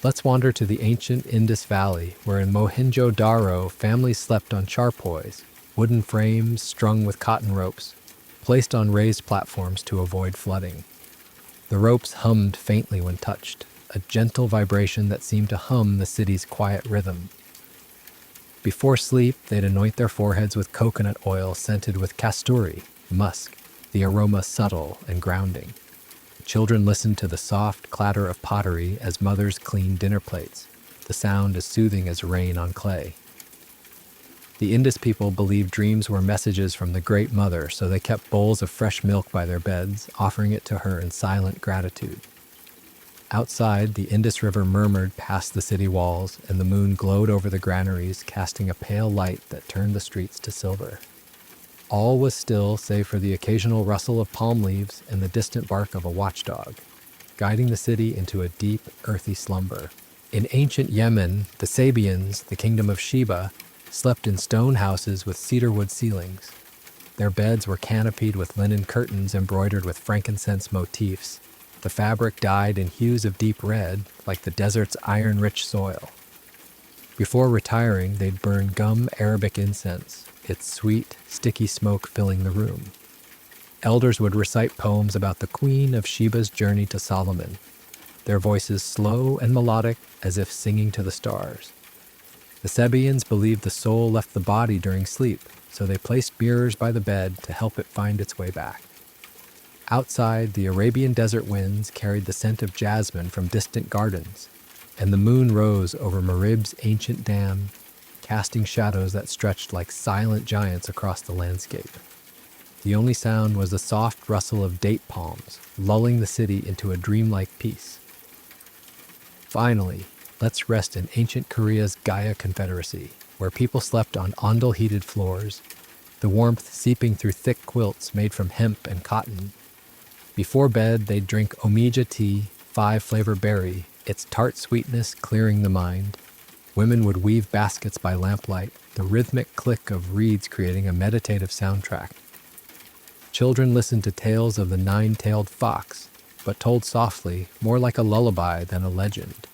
Let's wander to the ancient Indus Valley, where in Mohenjo-Daro families slept on charpoys, wooden frames strung with cotton ropes, placed on raised platforms to avoid flooding. The ropes hummed faintly when touched, a gentle vibration that seemed to hum the city's quiet rhythm. Before sleep, they'd anoint their foreheads with coconut oil scented with kasturi, musk, the aroma subtle and grounding. Children listened to the soft clatter of pottery as mothers cleaned dinner plates, the sound as soothing as rain on clay. The Indus people believed dreams were messages from the Great Mother, so they kept bowls of fresh milk by their beds, offering it to her in silent gratitude. Outside, the Indus River murmured past the city walls, and the moon glowed over the granaries, casting a pale light that turned the streets to silver. All was still save for the occasional rustle of palm leaves and the distant bark of a watchdog, guiding the city into a deep, earthy slumber. In ancient Yemen, the Sabians, the kingdom of Sheba, slept in stone houses with cedarwood ceilings. Their beds were canopied with linen curtains embroidered with frankincense motifs, the fabric dyed in hues of deep red, like the desert's iron-rich soil. Before retiring, they'd burn gum Arabic incense, its sweet, sticky smoke filling the room. Elders would recite poems about the Queen of Sheba's journey to Solomon, their voices slow and melodic as if singing to the stars. The Sabians believed the soul left the body during sleep, so they placed mirrors by the bed to help it find its way back. Outside, the Arabian desert winds carried the scent of jasmine from distant gardens, and the moon rose over Marib's ancient dam, casting shadows that stretched like silent giants across the landscape. The only sound was the soft rustle of date palms, lulling the city into a dreamlike peace. Finally, let's rest in ancient Korea's Gaya Confederacy, where people slept on ondel-heated floors, the warmth seeping through thick quilts made from hemp and cotton. Before bed, they'd drink omija tea, 5-flavor berry, its tart sweetness clearing the mind. Women would weave baskets by lamplight, the rhythmic click of reeds creating a meditative soundtrack. Children listened to tales of the 9-tailed fox, but told softly, more like a lullaby than a legend.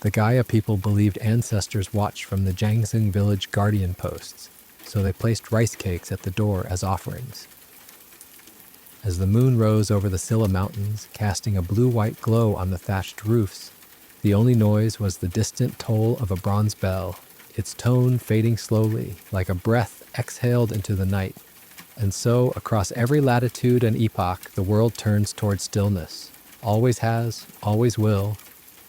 The Gaya people believed ancestors watched from the Jangsung village guardian posts, so they placed rice cakes at the door as offerings. As the moon rose over the Silla Mountains, casting a blue-white glow on the thatched roofs, the only noise was the distant toll of a bronze bell, its tone fading slowly, like a breath exhaled into the night. And so, across every latitude and epoch, the world turns toward stillness, always has, always will,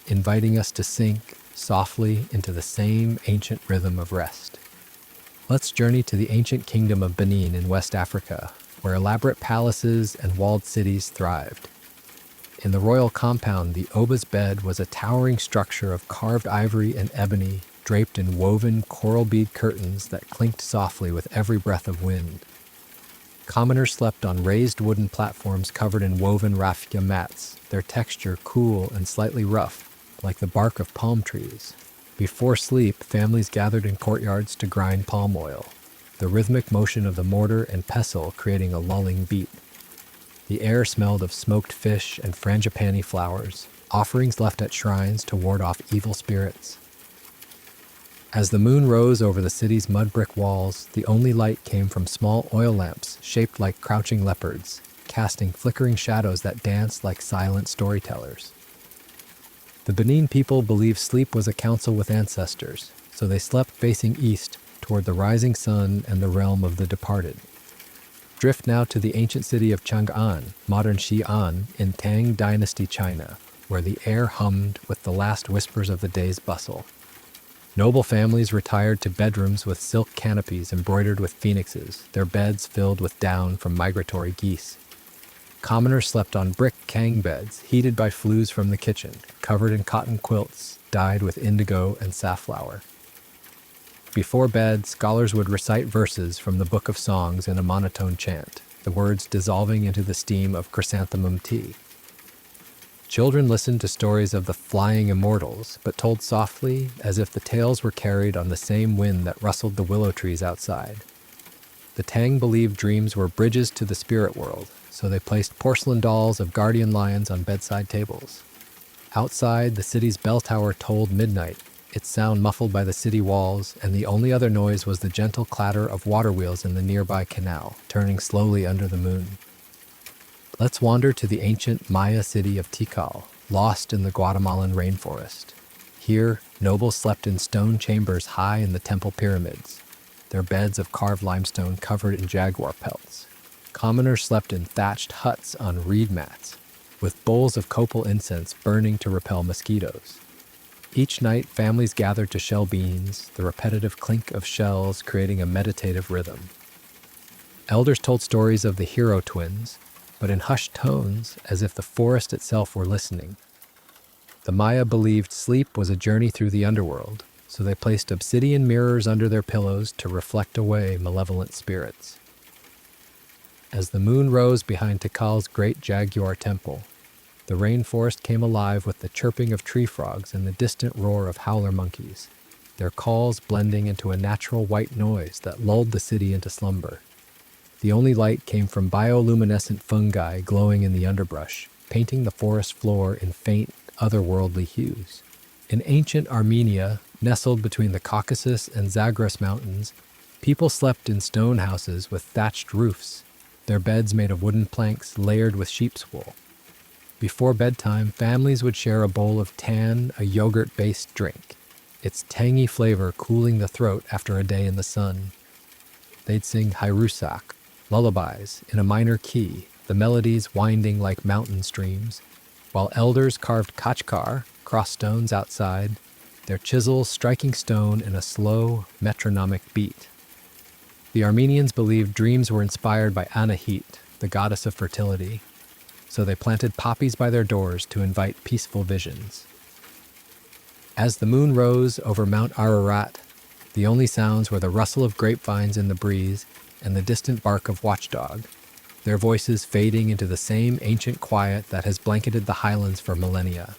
inviting us to sink softly into the same ancient rhythm of rest. Let's journey to the ancient kingdom of Benin in West Africa, where elaborate palaces and walled cities thrived. In the royal compound, the Oba's bed was a towering structure of carved ivory and ebony, draped in woven coral bead curtains that clinked softly with every breath of wind. Commoners slept on raised wooden platforms covered in woven raffia mats, their texture cool and slightly rough, like the bark of palm trees. Before sleep, families gathered in courtyards to grind palm oil, the rhythmic motion of the mortar and pestle creating a lulling beat. The air smelled of smoked fish and frangipani flowers, offerings left at shrines to ward off evil spirits. As the moon rose over the city's mud brick walls, the only light came from small oil lamps shaped like crouching leopards, casting flickering shadows that danced like silent storytellers. The Benin people believed sleep was a council with ancestors, so they slept facing east toward the rising sun and the realm of the departed. Drift now to the ancient city of Chang'an, modern Xi'an, in Tang Dynasty China, where the air hummed with the last whispers of the day's bustle. Noble families retired to bedrooms with silk canopies embroidered with phoenixes, their beds filled with down from migratory geese. Commoners slept on brick kang beds, heated by flues from the kitchen, covered in cotton quilts, dyed with indigo and safflower. Before bed, scholars would recite verses from the Book of Songs in a monotone chant, the words dissolving into the steam of chrysanthemum tea. Children listened to stories of the flying immortals, but told softly, as if the tales were carried on the same wind that rustled the willow trees outside. The Tang believed dreams were bridges to the spirit world, so they placed porcelain dolls of guardian lions on bedside tables. Outside, the city's bell tower tolled midnight, its sound muffled by the city walls, and the only other noise was the gentle clatter of water wheels in the nearby canal, turning slowly under the moon. Let's wander to the ancient Maya city of Tikal, lost in the Guatemalan rainforest. Here, nobles slept in stone chambers high in the temple pyramids, their beds of carved limestone covered in jaguar pelts. Commoners slept in thatched huts on reed mats, with bowls of copal incense burning to repel mosquitoes. Each night, families gathered to shell beans, the repetitive clink of shells creating a meditative rhythm. Elders told stories of the hero twins, but in hushed tones, as if the forest itself were listening. The Maya believed sleep was a journey through the underworld, so they placed obsidian mirrors under their pillows to reflect away malevolent spirits. As the moon rose behind Tikal's great jaguar temple, the rainforest came alive with the chirping of tree frogs and the distant roar of howler monkeys, their calls blending into a natural white noise that lulled the city into slumber. The only light came from bioluminescent fungi glowing in the underbrush, painting the forest floor in faint, otherworldly hues. In ancient Armenia, nestled between the Caucasus and Zagros mountains, people slept in stone houses with thatched roofs, their beds made of wooden planks layered with sheep's wool. Before bedtime, families would share a bowl of tan, a yogurt-based drink, its tangy flavor cooling the throat after a day in the sun. They'd sing hairusak, lullabies, in a minor key, the melodies winding like mountain streams, while elders carved kachkar, cross stones outside, their chisels striking stone in a slow, metronomic beat. The Armenians believed dreams were inspired by Anahit, the goddess of fertility, so they planted poppies by their doors to invite peaceful visions. As the moon rose over Mount Ararat, the only sounds were the rustle of grapevines in the breeze and the distant bark of watchdog, their voices fading into the same ancient quiet that has blanketed the highlands for millennia.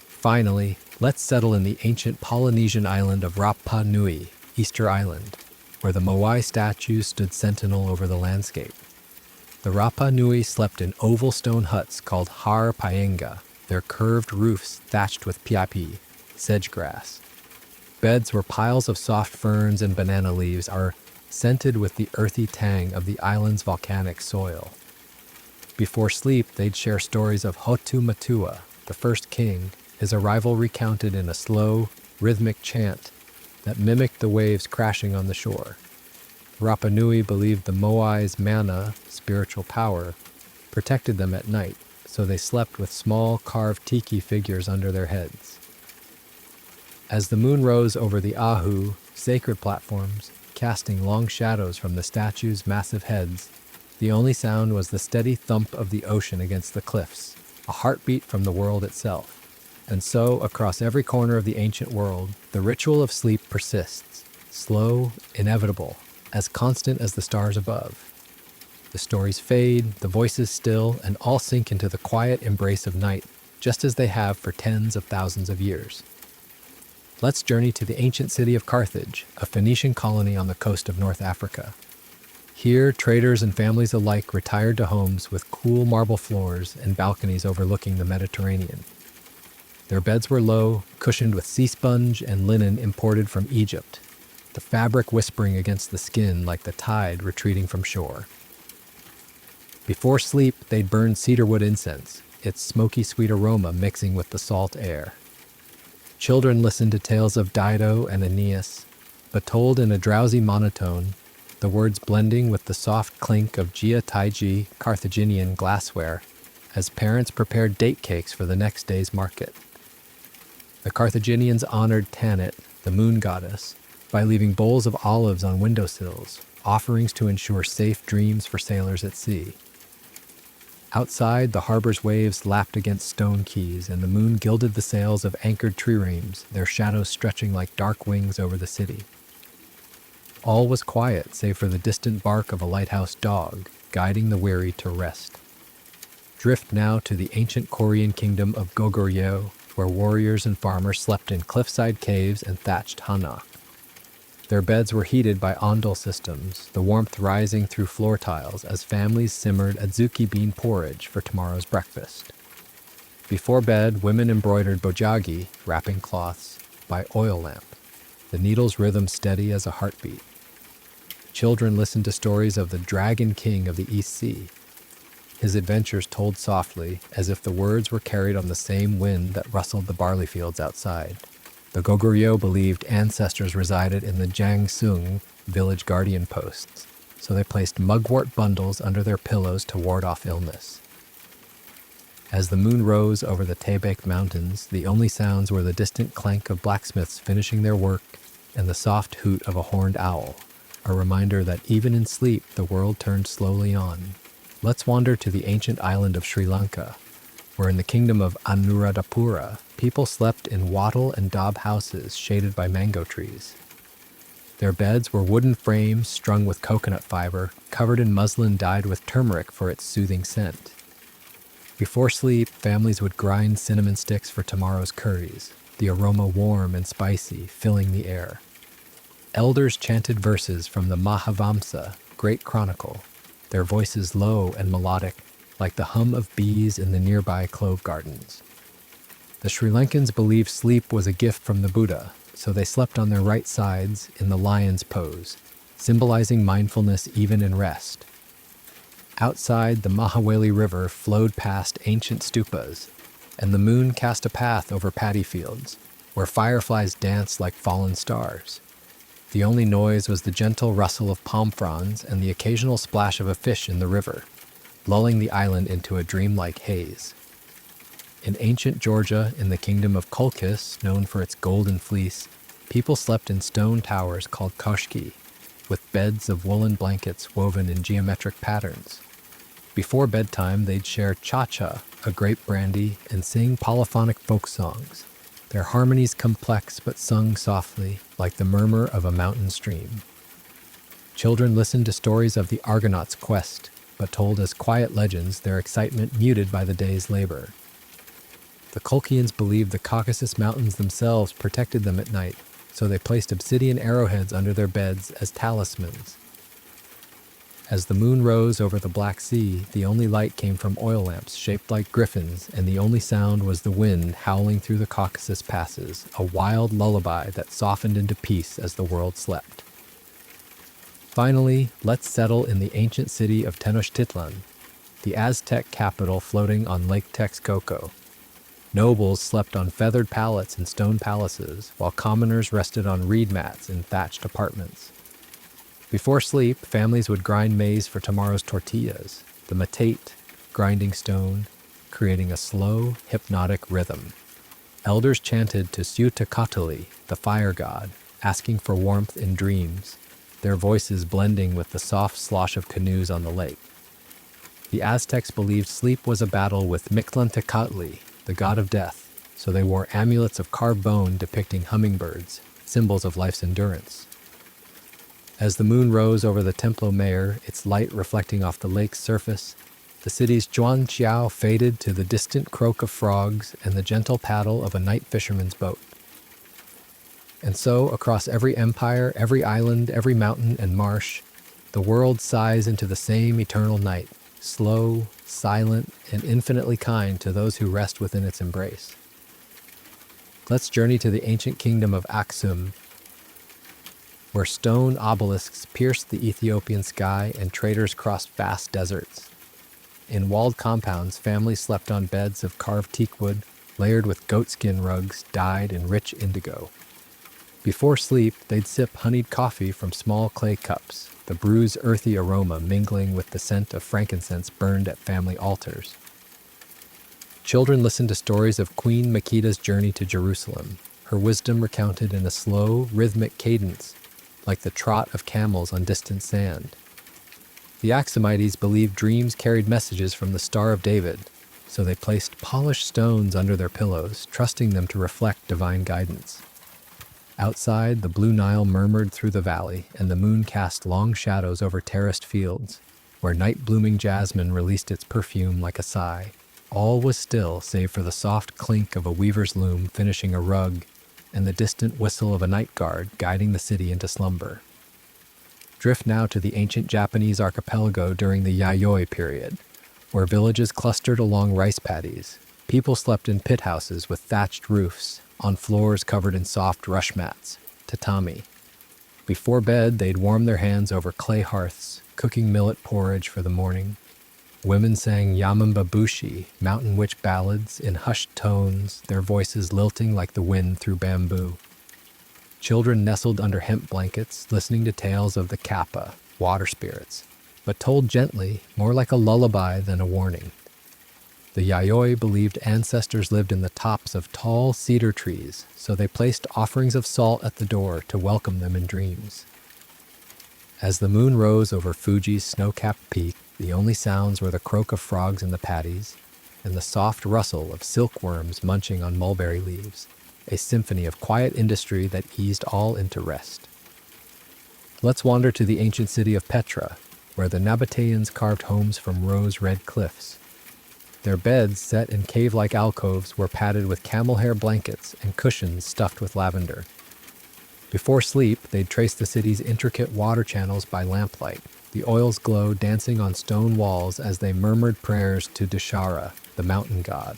Finally, let's settle in the ancient Polynesian island of Rapa Nui, Easter Island, where the Moai statues stood sentinel over the landscape. The Rapa Nui slept in oval stone huts called Har Paenga, their curved roofs thatched with piapi, sedge grass. Beds where piles of soft ferns and banana leaves are scented with the earthy tang of the island's volcanic soil. Before sleep, they'd share stories of Hotu Matua, the first king, his arrival recounted in a slow, rhythmic chant that mimicked the waves crashing on the shore. Rapa Nui believed the Moai's mana, spiritual power, protected them at night, so they slept with small carved tiki figures under their heads. As the moon rose over the Ahu, sacred platforms, casting long shadows from the statues' massive heads, the only sound was the steady thump of the ocean against the cliffs, a heartbeat from the world itself. And so, across every corner of the ancient world, the ritual of sleep persists, slow, inevitable, as constant as the stars above. The stories fade, the voices still, and all sink into the quiet embrace of night, just as they have for tens of thousands of years. Let's journey to the ancient city of Carthage, a Phoenician colony on the coast of North Africa. Here, traders and families alike retired to homes with cool marble floors and balconies overlooking the Mediterranean. Their beds were low, cushioned with sea sponge and linen imported from Egypt, the fabric whispering against the skin like the tide retreating from shore. Before sleep, they'd burn cedarwood incense, its smoky sweet aroma mixing with the salt air. Children listened to tales of Dido and Aeneas, but told in a drowsy monotone, the words blending with the soft clink of Gia Taiji Carthaginian glassware as parents prepared date cakes for the next day's market. The Carthaginians honored Tanit, the moon goddess, by leaving bowls of olives on windowsills, offerings to ensure safe dreams for sailors at sea. Outside, the harbor's waves lapped against stone quays, and the moon gilded the sails of anchored triremes, their shadows stretching like dark wings over the city. All was quiet, save for the distant bark of a lighthouse dog, guiding the weary to rest. Drift now to the ancient Korean kingdom of Goguryeo, where warriors and farmers slept in cliffside caves and thatched hanok. Their beds were heated by ondol systems, the warmth rising through floor tiles as families simmered adzuki bean porridge for tomorrow's breakfast. Before bed, women embroidered bojagi, wrapping cloths, by oil lamp, the needle's rhythm steady as a heartbeat. Children listened to stories of the Dragon King of the East Sea, his adventures told softly, as if the words were carried on the same wind that rustled the barley fields outside. The Goguryeo believed ancestors resided in the Jangsung village guardian posts, so they placed mugwort bundles under their pillows to ward off illness. As the moon rose over the Taebek Mountains, the only sounds were the distant clank of blacksmiths finishing their work and the soft hoot of a horned owl, a reminder that even in sleep the world turned slowly on. Let's wander to the ancient island of Sri Lanka, where in the kingdom of Anuradhapura, people slept in wattle and daub houses shaded by mango trees. Their beds were wooden frames strung with coconut fiber, covered in muslin dyed with turmeric for its soothing scent. Before sleep, families would grind cinnamon sticks for tomorrow's curries, the aroma warm and spicy, filling the air. Elders chanted verses from the Mahavamsa, Great Chronicle, their voices low and melodic, like the hum of bees in the nearby clove gardens. The Sri Lankans believed sleep was a gift from the Buddha, so they slept on their right sides in the lion's pose, symbolizing mindfulness even in rest. Outside, the Mahaweli River flowed past ancient stupas, and the moon cast a path over paddy fields, where fireflies danced like fallen stars. The only noise was the gentle rustle of palm fronds and the occasional splash of a fish in the river, lulling the island into a dreamlike haze. In ancient Georgia, in the kingdom of Colchis, known for its golden fleece, people slept in stone towers called koshki, with beds of woolen blankets woven in geometric patterns. Before bedtime, they'd share cha-cha, a grape brandy, and sing polyphonic folk songs, their harmonies complex but sung softly, like the murmur of a mountain stream. Children listened to stories of the Argonauts' quest, but told as quiet legends, their excitement muted by the day's labor. The Colchians believed the Caucasus Mountains themselves protected them at night, so they placed obsidian arrowheads under their beds as talismans. As the moon rose over the Black Sea, the only light came from oil lamps shaped like griffins, and the only sound was the wind howling through the Caucasus passes, a wild lullaby that softened into peace as the world slept. Finally, let's settle in the ancient city of Tenochtitlan, the Aztec capital floating on Lake Texcoco. Nobles slept on feathered pallets in stone palaces, while commoners rested on reed mats in thatched apartments. Before sleep, families would grind maize for tomorrow's tortillas, the matate, grinding stone, creating a slow, hypnotic rhythm. Elders chanted to Sutakatali, the fire god, asking for warmth in dreams, their voices blending with the soft slosh of canoes on the lake. The Aztecs believed sleep was a battle with Mictlantecutli, the god of death, so they wore amulets of carved bone depicting hummingbirds, symbols of life's endurance. As the moon rose over the Templo Mayor, its light reflecting off the lake's surface, the city's Zhuangqiao faded to the distant croak of frogs and the gentle paddle of a night fisherman's boat. And so, across every empire, every island, every mountain and marsh, the world sighs into the same eternal night, slow, silent, and infinitely kind to those who rest within its embrace. Let's journey to the ancient kingdom of Aksum, where stone obelisks pierced the Ethiopian sky and traders crossed vast deserts. In walled compounds, families slept on beds of carved teakwood, layered with goatskin rugs dyed in rich indigo. Before sleep, they'd sip honeyed coffee from small clay cups, the brew's earthy aroma mingling with the scent of frankincense burned at family altars. Children listened to stories of Queen Makeda's journey to Jerusalem, her wisdom recounted in a slow, rhythmic cadence, like the trot of camels on distant sand. The Aksumites believed dreams carried messages from the Star of David, so they placed polished stones under their pillows, trusting them to reflect divine guidance. Outside, the blue Nile murmured through the valley, and the moon cast long shadows over terraced fields, where night-blooming jasmine released its perfume like a sigh. All was still, save for the soft clink of a weaver's loom finishing a rug, and the distant whistle of a night guard guiding the city into slumber. Drift now to the ancient Japanese archipelago during the Yayoi period, where villages clustered along rice paddies. People slept in pit houses with thatched roofs, on floors covered in soft rush mats, tatami. Before bed, they'd warm their hands over clay hearths, cooking millet porridge for the morning. Women sang yamambabushi, mountain witch ballads, in hushed tones, their voices lilting like the wind through bamboo. Children nestled under hemp blankets, listening to tales of the kappa, water spirits, but told gently, more like a lullaby than a warning. The Yayoi believed ancestors lived in the tops of tall cedar trees, so they placed offerings of salt at the door to welcome them in dreams. As the moon rose over Fuji's snow-capped peak, the only sounds were the croak of frogs in the paddies, and the soft rustle of silkworms munching on mulberry leaves, a symphony of quiet industry that eased all into rest. Let's wander to the ancient city of Petra, where the Nabateans carved homes from rose-red cliffs. Their beds, set in cave-like alcoves, were padded with camel hair blankets and cushions stuffed with lavender. Before sleep, they'd trace the city's intricate water channels by lamplight, the oil's glow dancing on stone walls as they murmured prayers to Dashara, the mountain god.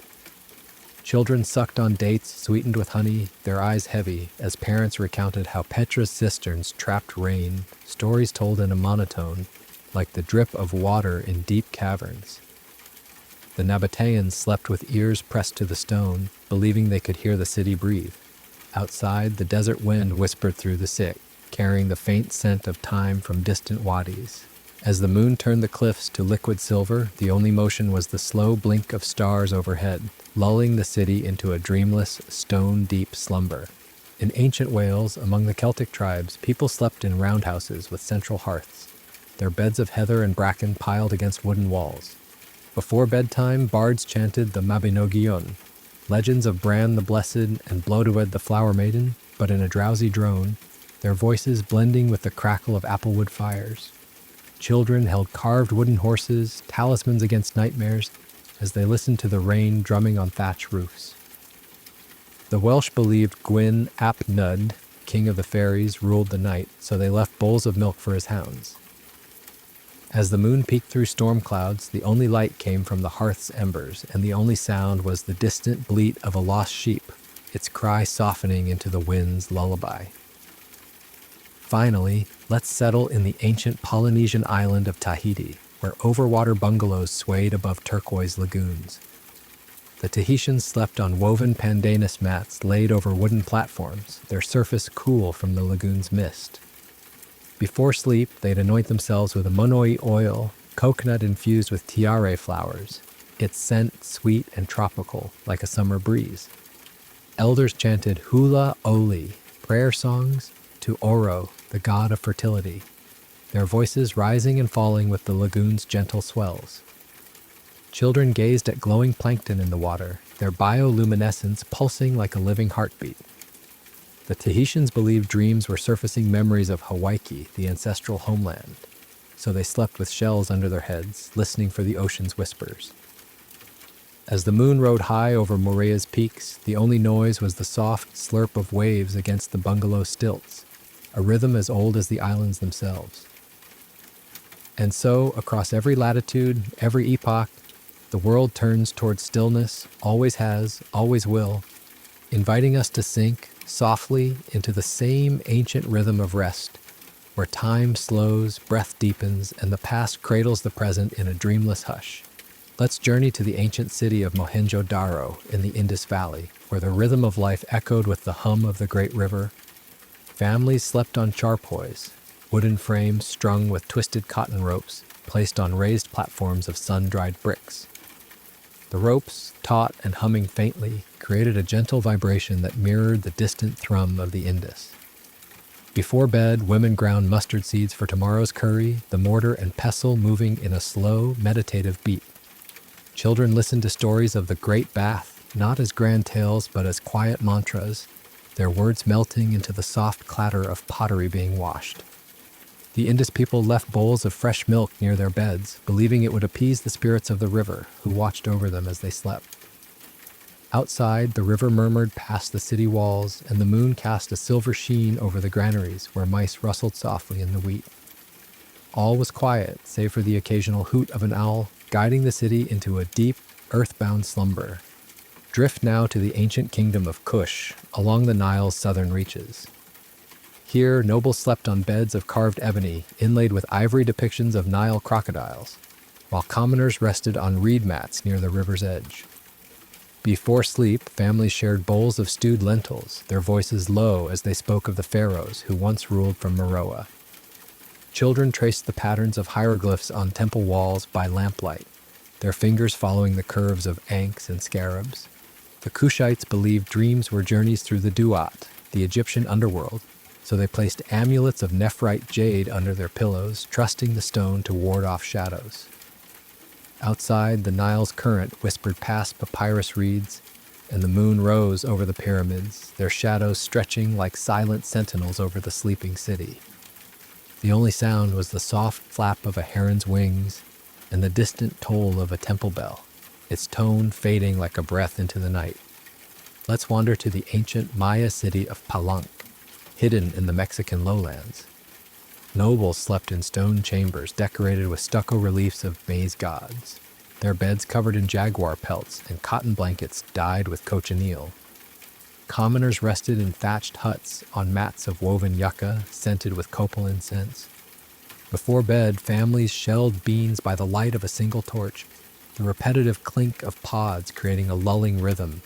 Children sucked on dates sweetened with honey, their eyes heavy, as parents recounted how Petra's cisterns trapped rain, stories told in a monotone, like the drip of water in deep caverns. The Nabateans slept with ears pressed to the stone, believing they could hear the city breathe. Outside, the desert wind whispered through the sick, carrying the faint scent of time from distant wadis. As the moon turned the cliffs to liquid silver, the only motion was the slow blink of stars overhead, lulling the city into a dreamless, stone-deep slumber. In ancient Wales, among the Celtic tribes, people slept in roundhouses with central hearths, their beds of heather and bracken piled against wooden walls. Before bedtime, bards chanted the Mabinogion, legends of Bran the Blessed and Blodeuwedd the Flower Maiden, but in a drowsy drone, their voices blending with the crackle of applewood fires. Children held carved wooden horses, talismans against nightmares, as they listened to the rain drumming on thatch roofs. The Welsh believed Gwyn ap Nudd, king of the fairies, ruled the night, so they left bowls of milk for his hounds. As the moon peeked through storm clouds, the only light came from the hearth's embers, and the only sound was the distant bleat of a lost sheep, its cry softening into the wind's lullaby. Finally, let's settle in the ancient Polynesian island of Tahiti, where overwater bungalows swayed above turquoise lagoons. The Tahitians slept on woven pandanus mats laid over wooden platforms, their surface cool from the lagoon's mist. Before sleep, they'd anoint themselves with a monoi oil, coconut infused with tiare flowers, its scent sweet and tropical, like a summer breeze. Elders chanted hula oli, prayer songs, to Oro, the god of fertility, their voices rising and falling with the lagoon's gentle swells. Children gazed at glowing plankton in the water, their bioluminescence pulsing like a living heartbeat. The Tahitians believed dreams were surfacing memories of Hawaii, the ancestral homeland, so they slept with shells under their heads, listening for the ocean's whispers. As the moon rode high over Morea's peaks, the only noise was the soft slurp of waves against the bungalow stilts, a rhythm as old as the islands themselves. And so, across every latitude, every epoch, the world turns towards stillness, always has, always will, inviting us to sink softly into the same ancient rhythm of rest, where time slows, breath deepens, and the past cradles the present in a dreamless hush. Let's journey to the ancient city of Mohenjo-Daro in the Indus Valley, where the rhythm of life echoed with the hum of the great river. Families slept on charpoys, wooden frames strung with twisted cotton ropes placed on raised platforms of sun-dried bricks. The ropes, taut and humming faintly, created a gentle vibration that mirrored the distant thrum of the Indus. Before bed, women ground mustard seeds for tomorrow's curry, the mortar and pestle moving in a slow, meditative beat. Children listened to stories of the Great Bath, not as grand tales but as quiet mantras, their words melting into the soft clatter of pottery being washed. The Indus people left bowls of fresh milk near their beds, believing it would appease the spirits of the river, who watched over them as they slept. Outside, the river murmured past the city walls, and the moon cast a silver sheen over the granaries where mice rustled softly in the wheat. All was quiet, save for the occasional hoot of an owl, guiding the city into a deep, earthbound slumber. Drift now to the ancient kingdom of Kush, along the Nile's southern reaches. Here, nobles slept on beds of carved ebony, inlaid with ivory depictions of Nile crocodiles, while commoners rested on reed mats near the river's edge. Before sleep, families shared bowls of stewed lentils, their voices low as they spoke of the pharaohs who once ruled from Meroe. Children traced the patterns of hieroglyphs on temple walls by lamplight, their fingers following the curves of ankhs and scarabs. The Kushites believed dreams were journeys through the Duat, the Egyptian underworld, so they placed amulets of nephrite jade under their pillows, trusting the stone to ward off shadows. Outside, the Nile's current whispered past papyrus reeds, and the moon rose over the pyramids, their shadows stretching like silent sentinels over the sleeping city. The only sound was the soft flap of a heron's wings and the distant toll of a temple bell, its tone fading like a breath into the night. Let's wander to the ancient Maya city of Palenque, hidden in the Mexican lowlands. Nobles slept in stone chambers decorated with stucco reliefs of maize gods, their beds covered in jaguar pelts and cotton blankets dyed with cochineal. Commoners rested in thatched huts on mats of woven yucca scented with copal incense. Before bed, families shelled beans by the light of a single torch, the repetitive clink of pods creating a lulling rhythm.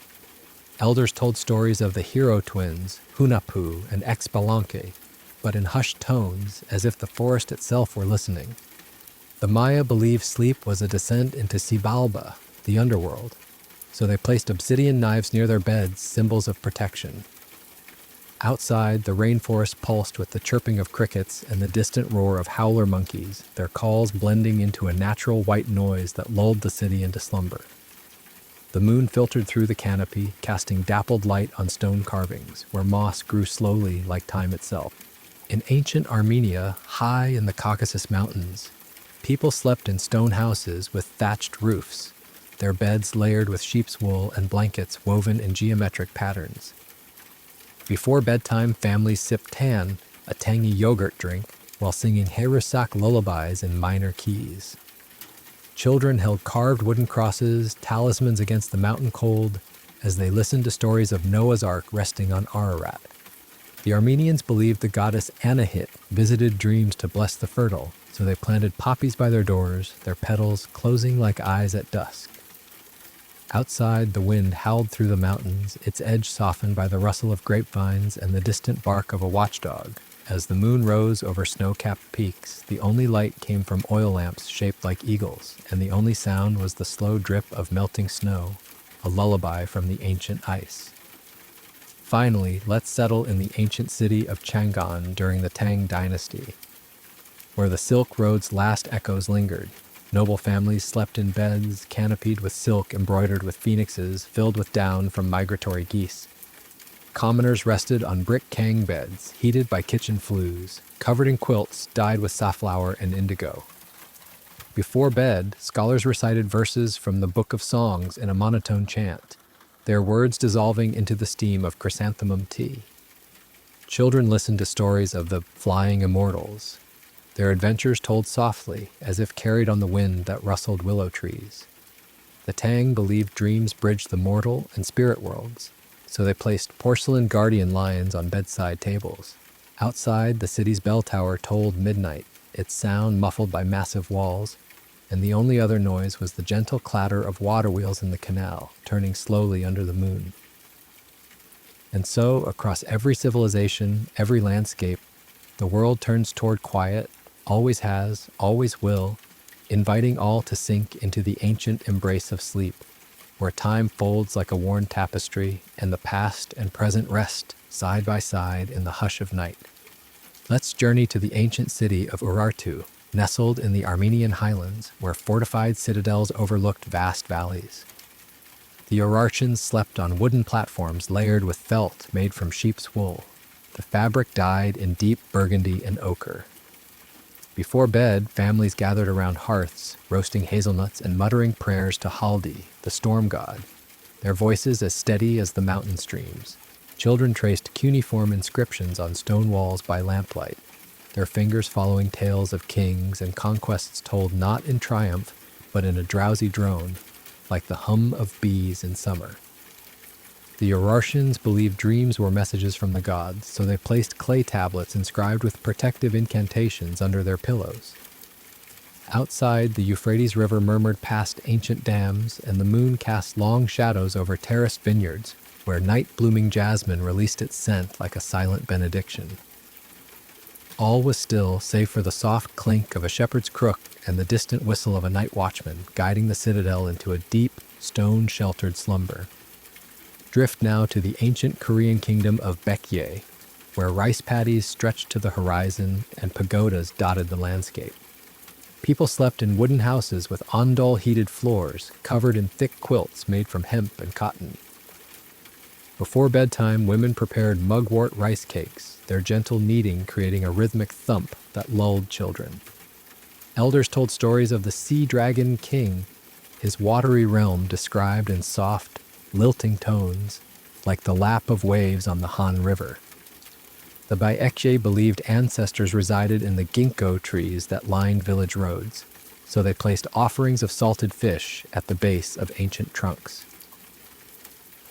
Elders told stories of the hero twins, Hunapu and Expalanque, but in hushed tones, as if the forest itself were listening. The Maya believed sleep was a descent into Xibalba, the underworld, so they placed obsidian knives near their beds, symbols of protection. Outside, the rainforest pulsed with the chirping of crickets and the distant roar of howler monkeys, their calls blending into a natural white noise that lulled the city into slumber. The moon filtered through the canopy, casting dappled light on stone carvings, where moss grew slowly like time itself. In ancient Armenia, high in the Caucasus Mountains, people slept in stone houses with thatched roofs, their beds layered with sheep's wool and blankets woven in geometric patterns. Before bedtime, families sipped tan, a tangy yogurt drink, while singing Herusak lullabies in minor keys. Children held carved wooden crosses, talismans against the mountain cold, as they listened to stories of Noah's Ark resting on Ararat. The Armenians believed the goddess Anahit visited dreams to bless the fertile, so they planted poppies by their doors, their petals closing like eyes at dusk. Outside, the wind howled through the mountains, its edge softened by the rustle of grapevines and the distant bark of a watchdog. As the moon rose over snow-capped peaks, the only light came from oil lamps shaped like eagles, and the only sound was the slow drip of melting snow, a lullaby from the ancient ice. Finally, let's settle in the ancient city of Chang'an during the Tang dynasty, where the Silk Road's last echoes lingered. Noble families slept in beds, canopied with silk embroidered with phoenixes, filled with down from migratory geese. Commoners rested on brick kang beds, heated by kitchen flues, covered in quilts dyed with safflower and indigo. Before bed, scholars recited verses from the Book of Songs in a monotone chant, their words dissolving into the steam of chrysanthemum tea. Children listened to stories of the flying immortals, their adventures told softly, as if carried on the wind that rustled willow trees. The Tang believed dreams bridged the mortal and spirit worlds, so they placed porcelain guardian lions on bedside tables. Outside, the city's bell tower tolled midnight, its sound muffled by massive walls, and the only other noise was the gentle clatter of water wheels in the canal, turning slowly under the moon. And so, across every civilization, every landscape, the world turns toward quiet, always has, always will, inviting all to sink into the ancient embrace of sleep, where time folds like a worn tapestry and the past and present rest side by side in the hush of night. Let's journey to the ancient city of Urartu, nestled in the Armenian highlands, where fortified citadels overlooked vast valleys. The Urartians slept on wooden platforms layered with felt made from sheep's wool, the fabric dyed in deep burgundy and ochre. Before bed, families gathered around hearths, roasting hazelnuts and muttering prayers to Haldi, the storm god, their voices as steady as the mountain streams. Children traced cuneiform inscriptions on stone walls by lamplight, their fingers following tales of kings and conquests told not in triumph, but in a drowsy drone, like the hum of bees in summer. The Urartians believed dreams were messages from the gods, so they placed clay tablets inscribed with protective incantations under their pillows. Outside, the Euphrates River murmured past ancient dams, and the moon cast long shadows over terraced vineyards, where night-blooming jasmine released its scent like a silent benediction. All was still, save for the soft clink of a shepherd's crook and the distant whistle of a night watchman, guiding the citadel into a deep, stone-sheltered slumber. Drift now to the ancient Korean kingdom of Baekje, where rice paddies stretched to the horizon and pagodas dotted the landscape. People slept in wooden houses with ondol-heated floors covered in thick quilts made from hemp and cotton. Before bedtime, women prepared mugwort rice cakes, their gentle kneading creating a rhythmic thump that lulled children. Elders told stories of the sea dragon king, his watery realm described in soft, lilting tones, like the lap of waves on the Han River. The Baekje believed ancestors resided in the ginkgo trees that lined village roads, so they placed offerings of salted fish at the base of ancient trunks.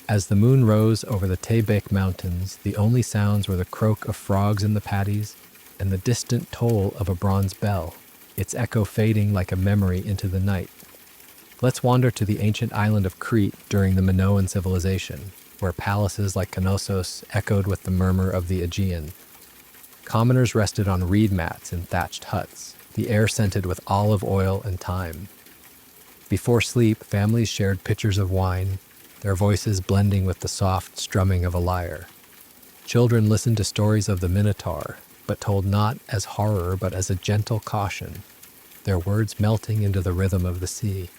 As the moon rose over the Taebaek Mountains, the only sounds were the croak of frogs in the paddies and the distant toll of a bronze bell, its echo fading like a memory into the night. Let's wander to the ancient island of Crete during the Minoan civilization, where palaces like Knossos echoed with the murmur of the Aegean. Commoners rested on reed mats in thatched huts, the air scented with olive oil and thyme. Before sleep, families shared pitchers of wine, their voices blending with the soft strumming of a lyre. Children listened to stories of the Minotaur, but told not as horror but as a gentle caution, their words melting into the rhythm of the sea.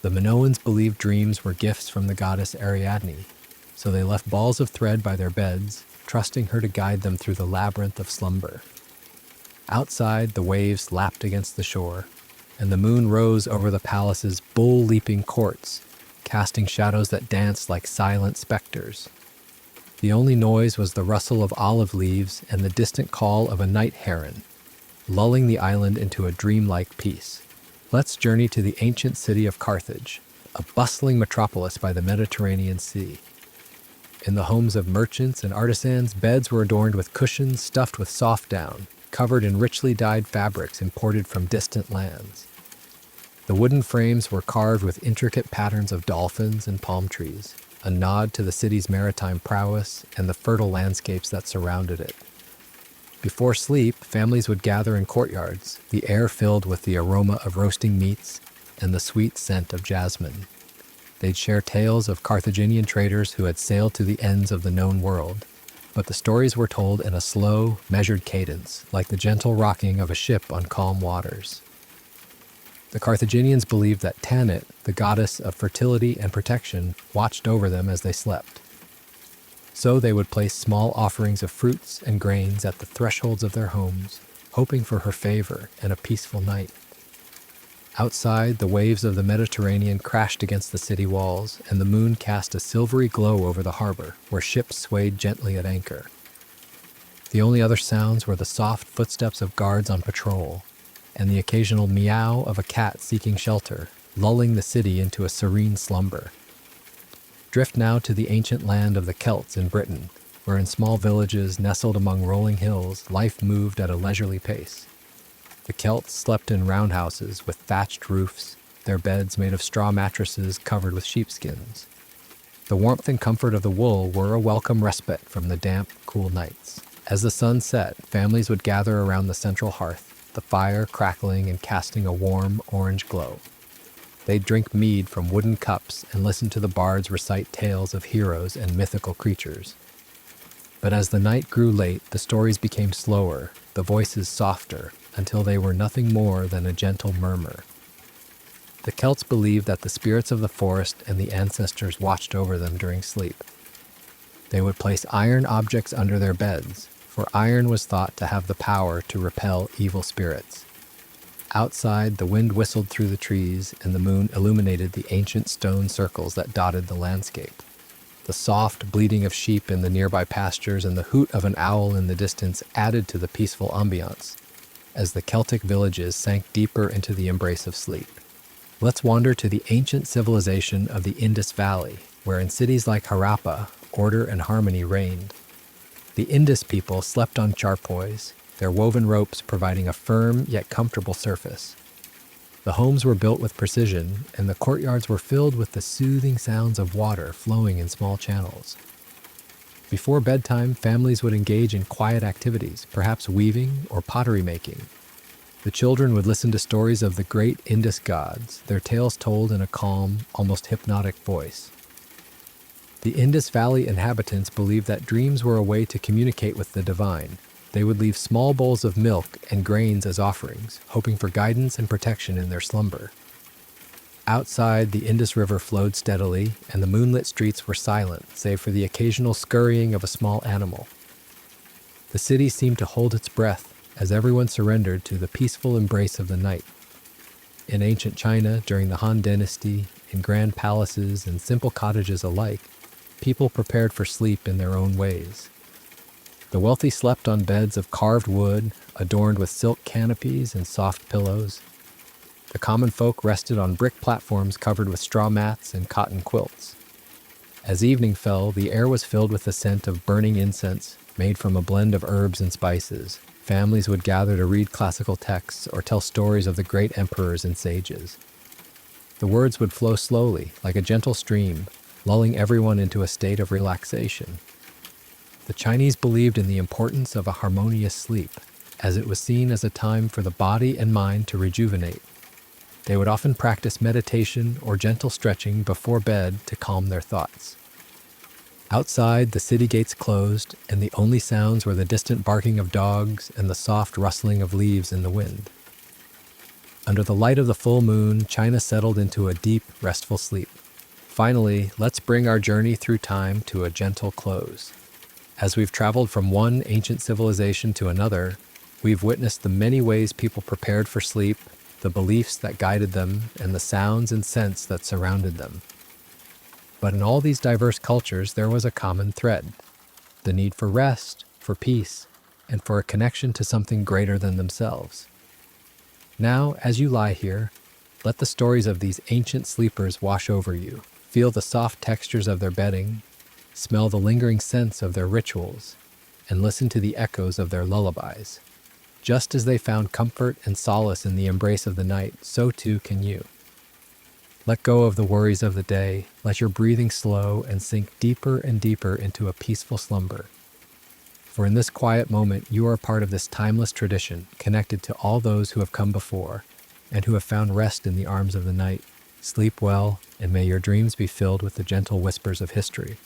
The Minoans believed dreams were gifts from the goddess Ariadne, so they left balls of thread by their beds, trusting her to guide them through the labyrinth of slumber. Outside, the waves lapped against the shore, and the moon rose over the palace's bull-leaping courts, casting shadows that danced like silent specters. The only noise was the rustle of olive leaves and the distant call of a night heron, lulling the island into a dreamlike peace. Let's journey to the ancient city of Carthage, a bustling metropolis by the Mediterranean Sea. In the homes of merchants and artisans, beds were adorned with cushions stuffed with soft down, covered in richly dyed fabrics imported from distant lands. The wooden frames were carved with intricate patterns of dolphins and palm trees, a nod to the city's maritime prowess and the fertile landscapes that surrounded it. Before sleep, families would gather in courtyards, the air filled with the aroma of roasting meats and the sweet scent of jasmine. They'd share tales of Carthaginian traders who had sailed to the ends of the known world, but the stories were told in a slow, measured cadence, like the gentle rocking of a ship on calm waters. The Carthaginians believed that Tanit, the goddess of fertility and protection, watched over them as they slept. So they would place small offerings of fruits and grains at the thresholds of their homes, hoping for her favor and a peaceful night. Outside, the waves of the Mediterranean crashed against the city walls, and the moon cast a silvery glow over the harbor, where ships swayed gently at anchor. The only other sounds were the soft footsteps of guards on patrol, and the occasional meow of a cat seeking shelter, lulling the city into a serene slumber. Drift now to the ancient land of the Celts in Britain, where in small villages nestled among rolling hills, life moved at a leisurely pace. The Celts slept in roundhouses with thatched roofs, their beds made of straw mattresses covered with sheepskins. The warmth and comfort of the wool were a welcome respite from the damp, cool nights. As the sun set, families would gather around the central hearth, the fire crackling and casting a warm, orange glow. They'd drink mead from wooden cups and listen to the bards recite tales of heroes and mythical creatures. But as the night grew late, the stories became slower, the voices softer, until they were nothing more than a gentle murmur. The Celts believed that the spirits of the forest and the ancestors watched over them during sleep. They would place iron objects under their beds, for iron was thought to have the power to repel evil spirits. Outside, the wind whistled through the trees, and the moon illuminated the ancient stone circles that dotted the landscape. The soft bleating of sheep in the nearby pastures and the hoot of an owl in the distance added to the peaceful ambiance, as the Celtic villages sank deeper into the embrace of sleep. Let's wander to the ancient civilization of the Indus Valley, where in cities like Harappa, order and harmony reigned. The Indus people slept on charpoys, their woven ropes providing a firm yet comfortable surface. The homes were built with precision, and the courtyards were filled with the soothing sounds of water flowing in small channels. Before bedtime, families would engage in quiet activities, perhaps weaving or pottery making. The children would listen to stories of the great Indus gods, their tales told in a calm, almost hypnotic voice. The Indus Valley inhabitants believed that dreams were a way to communicate with the divine. They would leave small bowls of milk and grains as offerings, hoping for guidance and protection in their slumber. Outside, the Indus River flowed steadily, and the moonlit streets were silent, save for the occasional scurrying of a small animal. The city seemed to hold its breath as everyone surrendered to the peaceful embrace of the night. In ancient China, during the Han Dynasty, in grand palaces and simple cottages alike, people prepared for sleep in their own ways. The wealthy slept on beds of carved wood, adorned with silk canopies and soft pillows. The common folk rested on brick platforms covered with straw mats and cotton quilts. As evening fell, the air was filled with the scent of burning incense, made from a blend of herbs and spices. Families would gather to read classical texts or tell stories of the great emperors and sages. The words would flow slowly, like a gentle stream, lulling everyone into a state of relaxation. The Chinese believed in the importance of a harmonious sleep, as it was seen as a time for the body and mind to rejuvenate. They would often practice meditation or gentle stretching before bed to calm their thoughts. Outside, the city gates closed, and the only sounds were the distant barking of dogs and the soft rustling of leaves in the wind. Under the light of the full moon, China settled into a deep, restful sleep. Finally, let's bring our journey through time to a gentle close. As we've traveled from one ancient civilization to another, we've witnessed the many ways people prepared for sleep, the beliefs that guided them, and the sounds and scents that surrounded them. But in all these diverse cultures, there was a common thread: the need for rest, for peace, and for a connection to something greater than themselves. Now, as you lie here, let the stories of these ancient sleepers wash over you. Feel the soft textures of their bedding, smell the lingering scents of their rituals, and listen to the echoes of their lullabies. Just as they found comfort and solace in the embrace of the night, so too can you. Let go of the worries of the day, let your breathing slow and sink deeper and deeper into a peaceful slumber. For in this quiet moment, you are part of this timeless tradition, connected to all those who have come before, and who have found rest in the arms of the night. Sleep well, and may your dreams be filled with the gentle whispers of history.